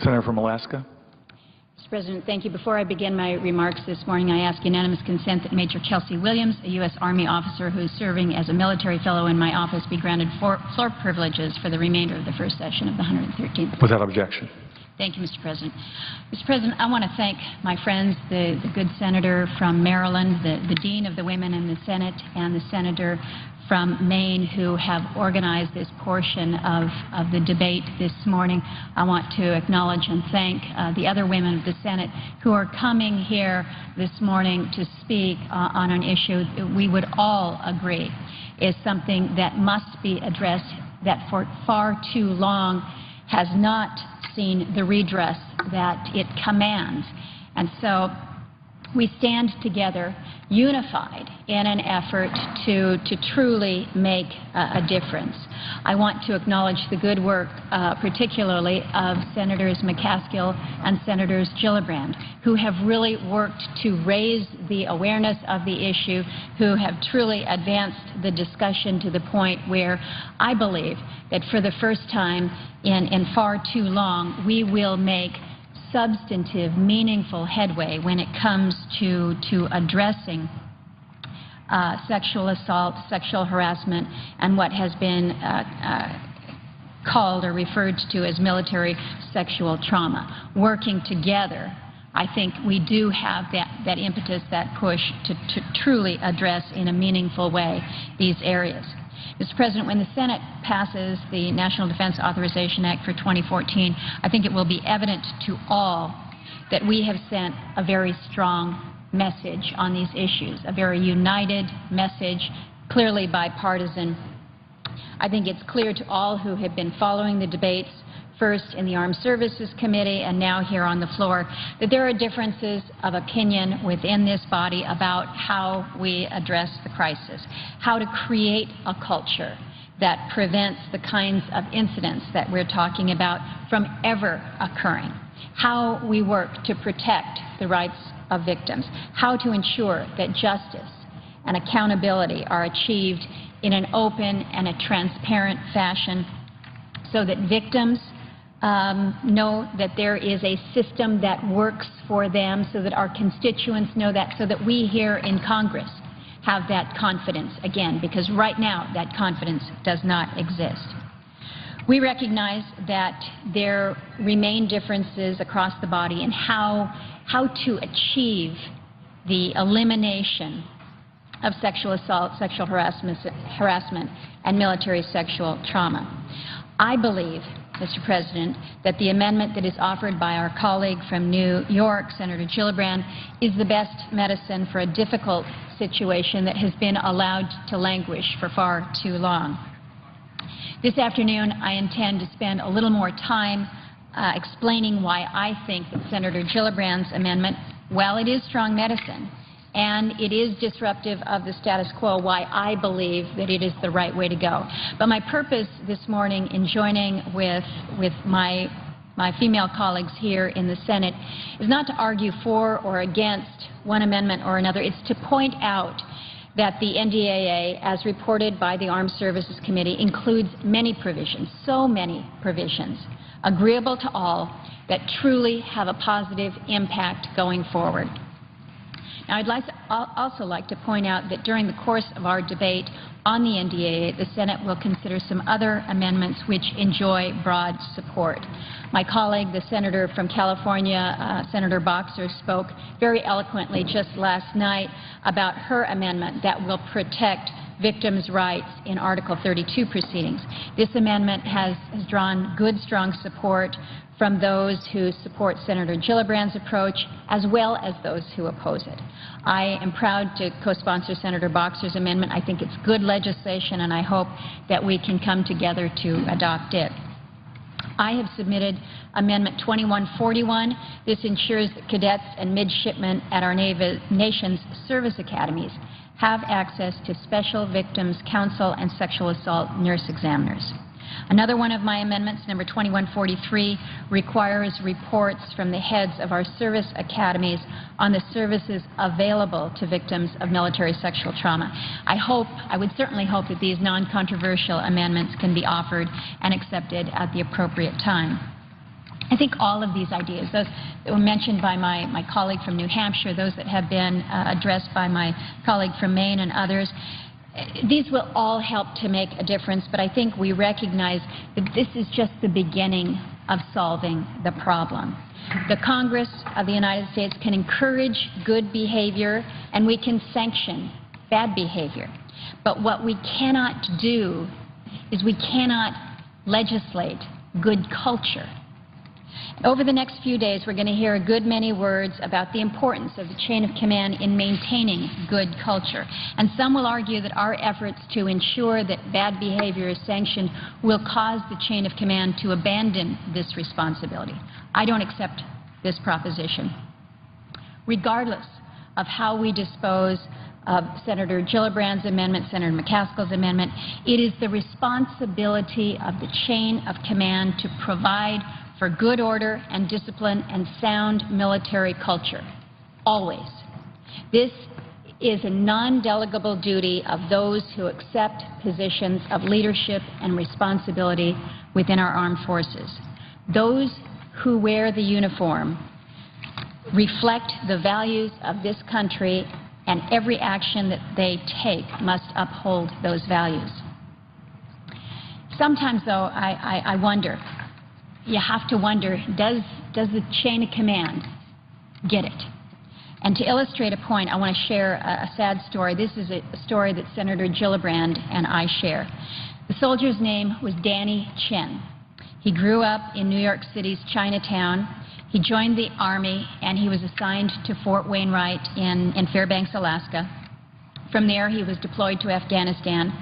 G: Senator from Alaska.
M: Mr. President, thank you. Before I begin my remarks this morning, I ask unanimous consent that Major Kelsey Williams, a U.S. Army officer who is serving as a military fellow in my office, be granted floor privileges for the remainder of the first session of the 113th.
G: Without objection.
M: Thank you, Mr. President. Mr. President, I want to thank my friends, the good senator from Maryland, the dean of the women in the Senate, and the senator from Maine who have organized this portion of the debate this morning. I want to acknowledge and thank the other women of the Senate who are coming here this morning to speak on an issue that we would all agree is something that must be addressed, that for far too long has not seen the redress that it commands. And so we stand together, unified, in an effort to truly make a difference. I want to acknowledge the good work, particularly of Senators McCaskill and Senators Gillibrand, who have really worked to raise the awareness of the issue, who have truly advanced the discussion to the point where I believe that for the first time in far too long, we will make substantive, meaningful headway when it comes to addressing sexual assault, sexual harassment, and what has been called or referred to as military sexual trauma. Working together, I think we do have that impetus, that push to truly address in a meaningful way these areas. Mr. President, when the Senate passes the National Defense Authorization Act for 2014, I think it will be evident to all that we have sent a very strong message on these issues, a very united message, clearly bipartisan. I think it's clear to all who have been following the debates, first in the Armed Services Committee and now here on the floor, that there are differences of opinion within this body about how we address the crisis, how to create a culture that prevents the kinds of incidents that we're talking about from ever occurring, how we work to protect the rights of victims, how to ensure that justice and accountability are achieved in an open and a transparent fashion so that victims know that there is a system that works for them, so that our constituents know that, so that we here in Congress have that confidence again, because right now that confidence does not exist. We recognize that there remain differences across the body in how to achieve the elimination of sexual assault, sexual harassment, and military sexual trauma. I believe, Mr. President, that the amendment that is offered by our colleague from New York, Senator Gillibrand, is the best medicine for a difficult situation that has been allowed to languish for far too long. This afternoon, I intend to spend a little more time explaining why I think that Senator Gillibrand's amendment, while it is strong medicine and it is disruptive of the status quo, why I believe that it is the right way to go. But my purpose this morning in joining with my female colleagues here in the Senate is not to argue for or against one amendment or another. It's to point out that the NDAA, as reported by the Armed Services Committee, includes many provisions, so many provisions, agreeable to all, that truly have a positive impact going forward. Now, I'd also like to point out that during the course of our debate on the NDAA, the Senate will consider some other amendments which enjoy broad support. My colleague, the senator from California, Senator Boxer, spoke very eloquently just last night about her amendment that will protect victims' rights in Article 32 proceedings. This amendment has drawn good, strong support from those who support Senator Gillibrand's approach as well as those who oppose it. I am proud to co-sponsor Senator Boxer's amendment. I think it's good legislation, and I hope that we can come together to adopt it. I have submitted Amendment 2141. This ensures that cadets and midshipmen at our nation's service academies have access to special victims counsel and sexual assault nurse examiners. Another one of my amendments, number 2143, requires reports from the heads of our service academies on the services available to victims of military sexual trauma. I would certainly hope that these non-controversial amendments can be offered and accepted at the appropriate time. I think all of these ideas, those that were mentioned by my colleague from New Hampshire, those that have been addressed by my colleague from Maine and others, these will all help to make a difference, but I think we recognize that this is just the beginning of solving the problem. The Congress of the United States can encourage good behavior and we can sanction bad behavior. But what we cannot do is we cannot legislate good culture. Over the next few days, we're going to hear a good many words about the importance of the chain of command in maintaining good culture. And some will argue that our efforts to ensure that bad behavior is sanctioned will cause the chain of command to abandon this responsibility. I don't accept this proposition. Regardless of how we dispose of Senator Gillibrand's amendment, Senator McCaskill's amendment, it is the responsibility of the chain of command to provide for good order and discipline and sound military culture, always. This is a non-delegable duty of those who accept positions of leadership and responsibility within our armed forces. Those who wear the uniform reflect the values of this country, and every action that they take must uphold those values. Sometimes, though, I wonder, you have to wonder, does the chain of command get it? And to illustrate a point, I want to share a sad story. This is a story that Senator Gillibrand and I share. The soldier's name was Danny Chen. He grew up in New York City's Chinatown. He joined the Army, and he was assigned to Fort Wainwright in Fairbanks, Alaska. From there, he was deployed to Afghanistan.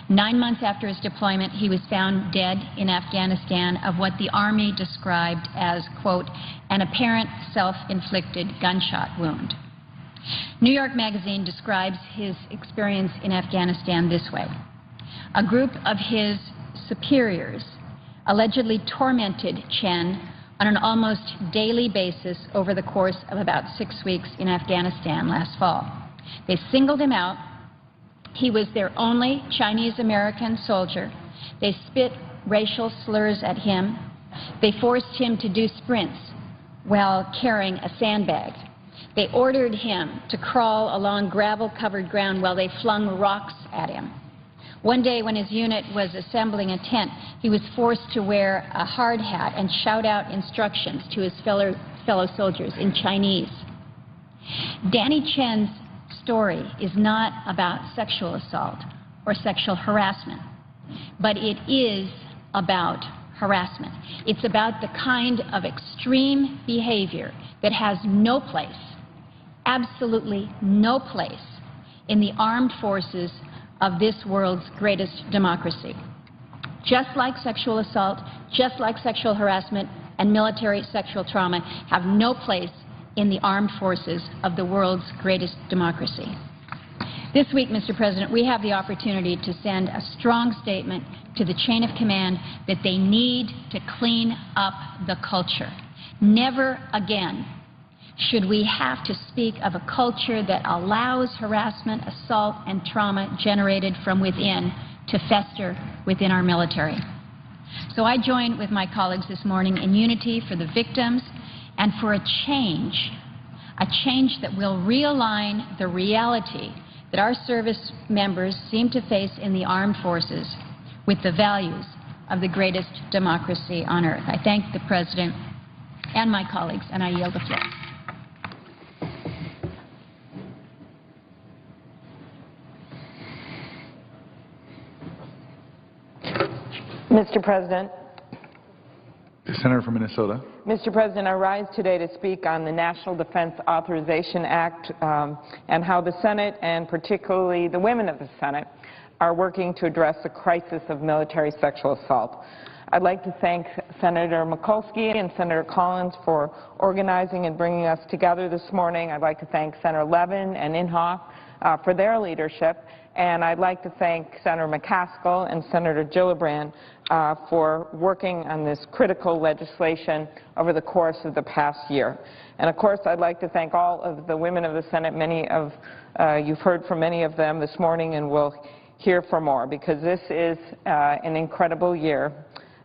M: 9 months after his deployment, he was found dead in Afghanistan of what the Army described as, quote, an apparent self-inflicted gunshot wound. New York Magazine describes his experience in Afghanistan this way. A group of his superiors allegedly tormented Chen on an almost daily basis over the course of about 6 weeks in Afghanistan last fall. They singled him out. He was their only Chinese-American soldier. They spit racial slurs at him. They forced him to do sprints while carrying a sandbag. They ordered him to crawl along gravel-covered ground while they flung rocks at him. One day when his unit was assembling a tent, he was forced to wear a hard hat and shout out instructions to his fellow soldiers in Chinese. Danny Chen's story is not about sexual assault or sexual harassment, but it is about harassment. It's about the kind of extreme behavior that has no place, absolutely no place, in the armed forces of this world's greatest democracy. Just like sexual assault, just like sexual harassment and military sexual trauma have no place in the armed forces of the world's greatest democracy. This week, Mr. President, we have the opportunity to send a strong statement to the chain of command that they need to clean up the culture. Never again should we have to speak of a culture that allows harassment, assault, and trauma generated from within to fester within our military. So I join with my colleagues this morning in unity for the victims and for a change that will realign the reality that our service members seem to face in the armed forces with the values of the greatest democracy on earth. I thank the President and my colleagues, and I yield the floor.
N: Mr. President.
G: The Senator from Minnesota.
N: Mr. President, I rise today to speak on the National Defense Authorization Act and how the Senate, and particularly the women of the Senate, are working to address the crisis of military sexual assault. I'd like to thank Senator Mikulski and Senator Collins for organizing and bringing us together this morning. I'd like to thank Senator Levin and Inhofe for their leadership. And I'd like to thank Senator McCaskill and Senator Gillibrand for working on this critical legislation over the course of the past year. And of course, I'd like to thank all of the women of the Senate. Many of you've heard from many of them this morning, and we'll hear from more, because this is an incredible year,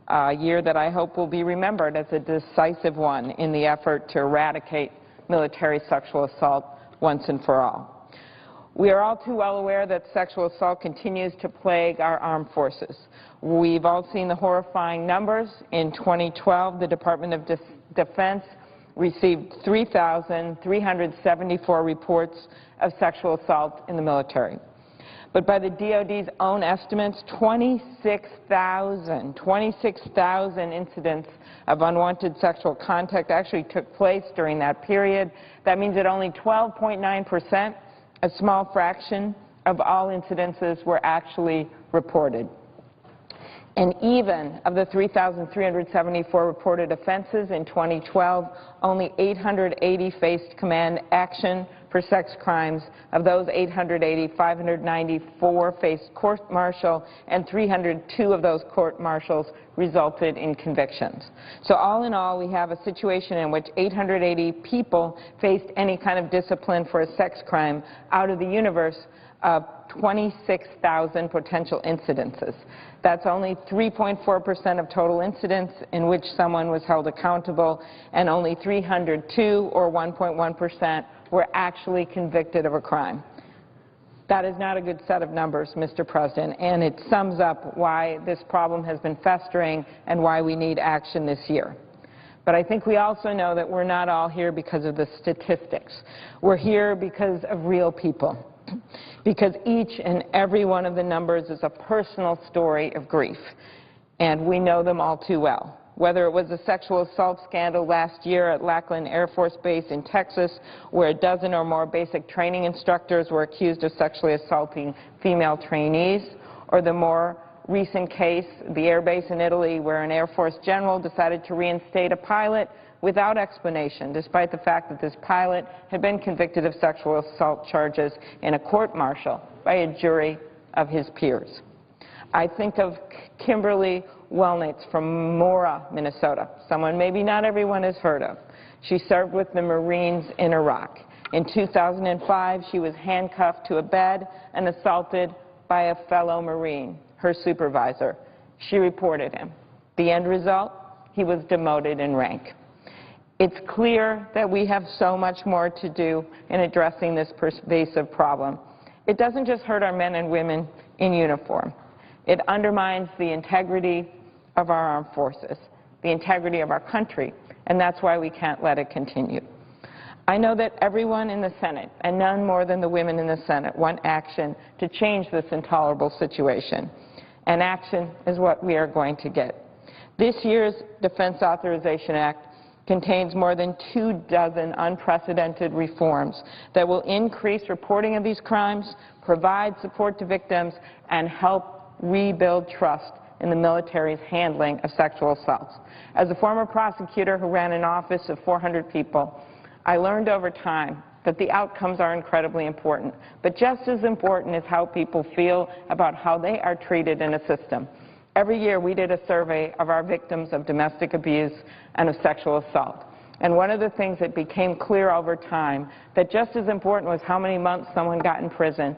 N: a year that I hope will be remembered as a decisive one in the effort to eradicate military sexual assault once and for all. We are all too well aware that sexual assault continues to plague our armed forces. We've all seen the horrifying numbers. In 2012, the Department of Defense received 3,374 reports of sexual assault in the military. But by the DoD's own estimates, 26,000 incidents of unwanted sexual contact actually took place during that period. That means that only 12.9%, a small fraction of all incidences, were actually reported. And even of the 3,374 reported offenses in 2012, only 880 faced command action for sex crimes. Of those 880, 594 faced court-martial, and 302 of those court-martials resulted in convictions. So all in all, we have a situation in which 880 people faced any kind of discipline for a sex crime out of the universe of 26,000 potential incidences. That's only 3.4% of total incidents in which someone was held accountable, and only 302, or 1.1%, were actually convicted of a crime. That is not a good set of numbers, Mr. President, and it sums up why this problem has been festering and why we need action this year. But I think we also know that we're not all here because of the statistics. We're here because of real people, because each and every one of the numbers is a personal story of grief, and we know them all too well. Whether it was a sexual assault scandal last year at Lackland Air Force Base in Texas, where a dozen or more basic training instructors were accused of sexually assaulting female trainees, or the more recent case, the air base in Italy, where an Air Force general decided to reinstate a pilot without explanation, despite the fact that this pilot had been convicted of sexual assault charges in a court-martial by a jury of his peers. I think of Kimberly Wellnitz from Mora, Minnesota, someone maybe not everyone has heard of. She served with the Marines in Iraq. In 2005, she was handcuffed to a bed and assaulted by a fellow Marine, her supervisor. She reported him. The end result? He was demoted in rank. It's clear that we have so much more to do in addressing this pervasive problem. It doesn't just hurt our men and women in uniform. It undermines the integrity of our armed forces, the integrity of our country, and that's why we can't let it continue. I know that everyone in the Senate, and none more than the women in the Senate, want action to change this intolerable situation. And action is what we are going to get. This year's Defense Authorization Act contains more than 24 unprecedented reforms that will increase reporting of these crimes, provide support to victims, and help rebuild trust in the military's handling of sexual assaults. As a former prosecutor who ran an office of 400 people, I learned over time that the outcomes are incredibly important, but just as important is how people feel about how they are treated in a system. Every year we did a survey of our victims of domestic abuse and of sexual assault. And one of the things that became clear over time, that just as important was how many months someone got in prison,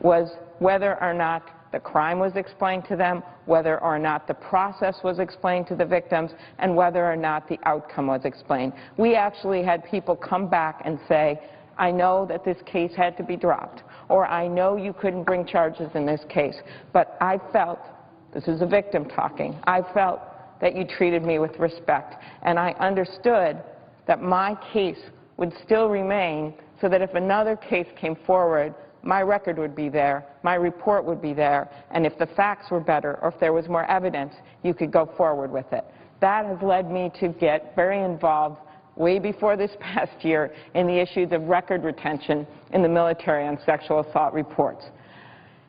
N: was whether or not the crime was explained to them, whether or not the process was explained to the victims, and whether or not the outcome was explained. We actually had people come back and say, I know that this case had to be dropped, or I know you couldn't bring charges in this case, but I felt, this is a victim talking, I felt that you treated me with respect, and I understood that my case would still remain so that if another case came forward, my record would be there, my report would be there, and if the facts were better or if there was more evidence, you could go forward with it. That has led me to get very involved way before this past year in the issues of record retention in the military on sexual assault reports.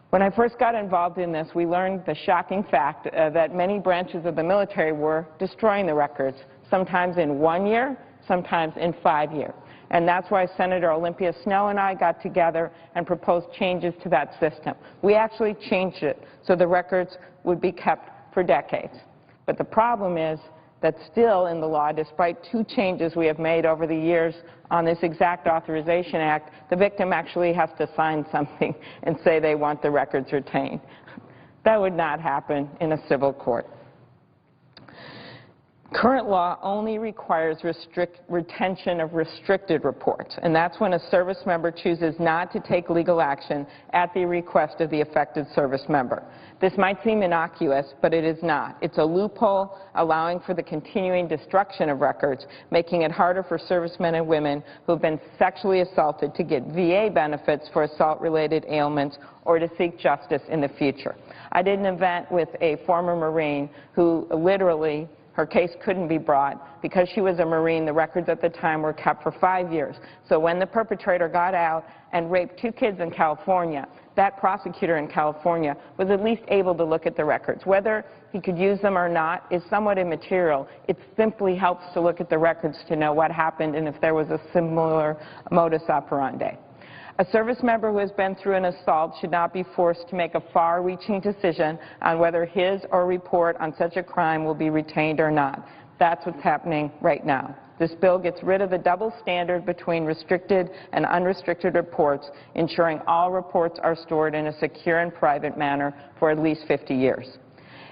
N: When I first got involved in this, we learned the shocking fact that many branches of the military were destroying the records, sometimes in 1 year, sometimes in 5 years. And that's why Senator Olympia Snowe and I got together and proposed changes to that system. We actually changed it so the records would be kept for decades. But the problem is that still in the law, despite 2 changes we have made over the years on this exact Authorization Act, the victim actually has to sign something and say they want the records retained. That would not happen in a civil court. Current law only requires retention of restricted reports, and that's when a service member chooses not to take legal action at the request of the affected service member. This might seem innocuous, but it is not. It's a loophole allowing for the continuing destruction of records, making it harder for servicemen and women who have been sexually assaulted to get VA benefits for assault-related ailments or to seek justice in the future. I did an event with a former Marine who literally, her case couldn't be brought because she was a Marine. The records at the time were kept for 5 years. So when the perpetrator got out and raped 2 kids in California, that prosecutor in California was at least able to look at the records. Whether he could use them or not is somewhat immaterial. It simply helps to look at the records to know what happened and if there was a similar modus operandi. A service member who has been through an assault should not be forced to make a far-reaching decision on whether his or her report on such a crime will be retained or not. That's what's happening right now. This bill gets rid of the double standard between restricted and unrestricted reports, ensuring all reports are stored in a secure and private manner for at least 50 years.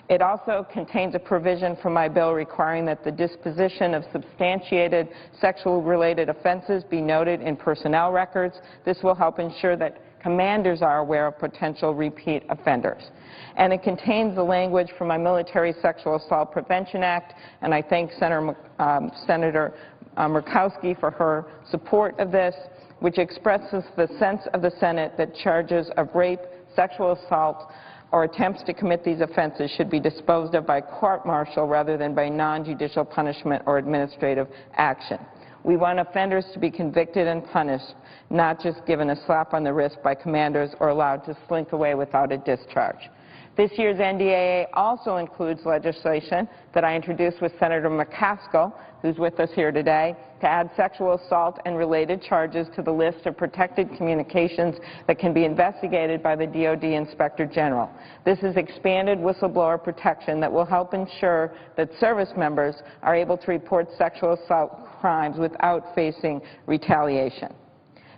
N: It also contains a provision from my bill requiring that the disposition of substantiated sexual-related offenses be noted in personnel records. This will help ensure that commanders are aware of potential repeat offenders. And it contains the language from my Military Sexual Assault Prevention Act, and I thank Senator Murkowski for her support of this, which expresses the sense of the Senate that charges of rape, sexual assault, or attempts to commit these offenses should be disposed of by court-martial rather than by non-judicial punishment or administrative action. We want offenders to be convicted and punished, not just given a slap on the wrist by commanders or allowed to slink away without a discharge. This year's NDAA also includes legislation that I introduced with Senator McCaskill, who's with us here today, to add sexual assault and related charges to the list of protected communications that can be investigated by the DoD Inspector General. This is expanded whistleblower protection that will help ensure that service members are able to report sexual assault crimes without facing retaliation.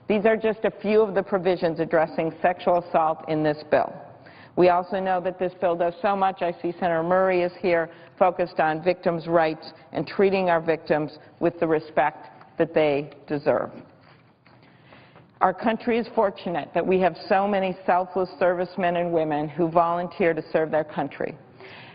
N: These are just a few of the provisions addressing sexual assault in this bill. We also know that this bill does so much. I see Senator Murray is here, focused on victims' rights and treating our victims with the respect that they deserve. Our country is fortunate that we have so many selfless servicemen and women who volunteer to serve their country.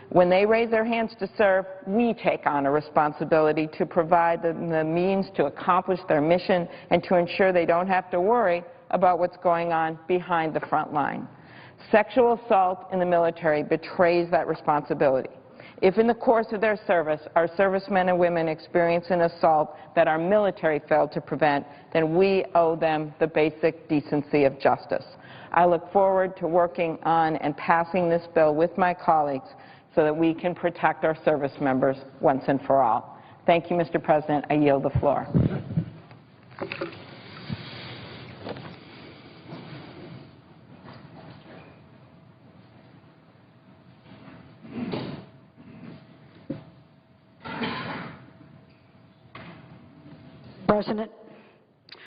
N: When they raise their hands to serve, we take on a responsibility to provide them the means to accomplish their mission and to ensure they don't have to worry about what's going on behind the front line. Sexual assault in the military betrays that responsibility. If in the course of their service, our servicemen and women experience an assault that our military failed to prevent, then we owe them the basic decency of justice. I look forward to working on and passing this bill with my colleagues so that we can protect our service members once and for all. Thank you, Mr. President. I yield the floor.
I: President,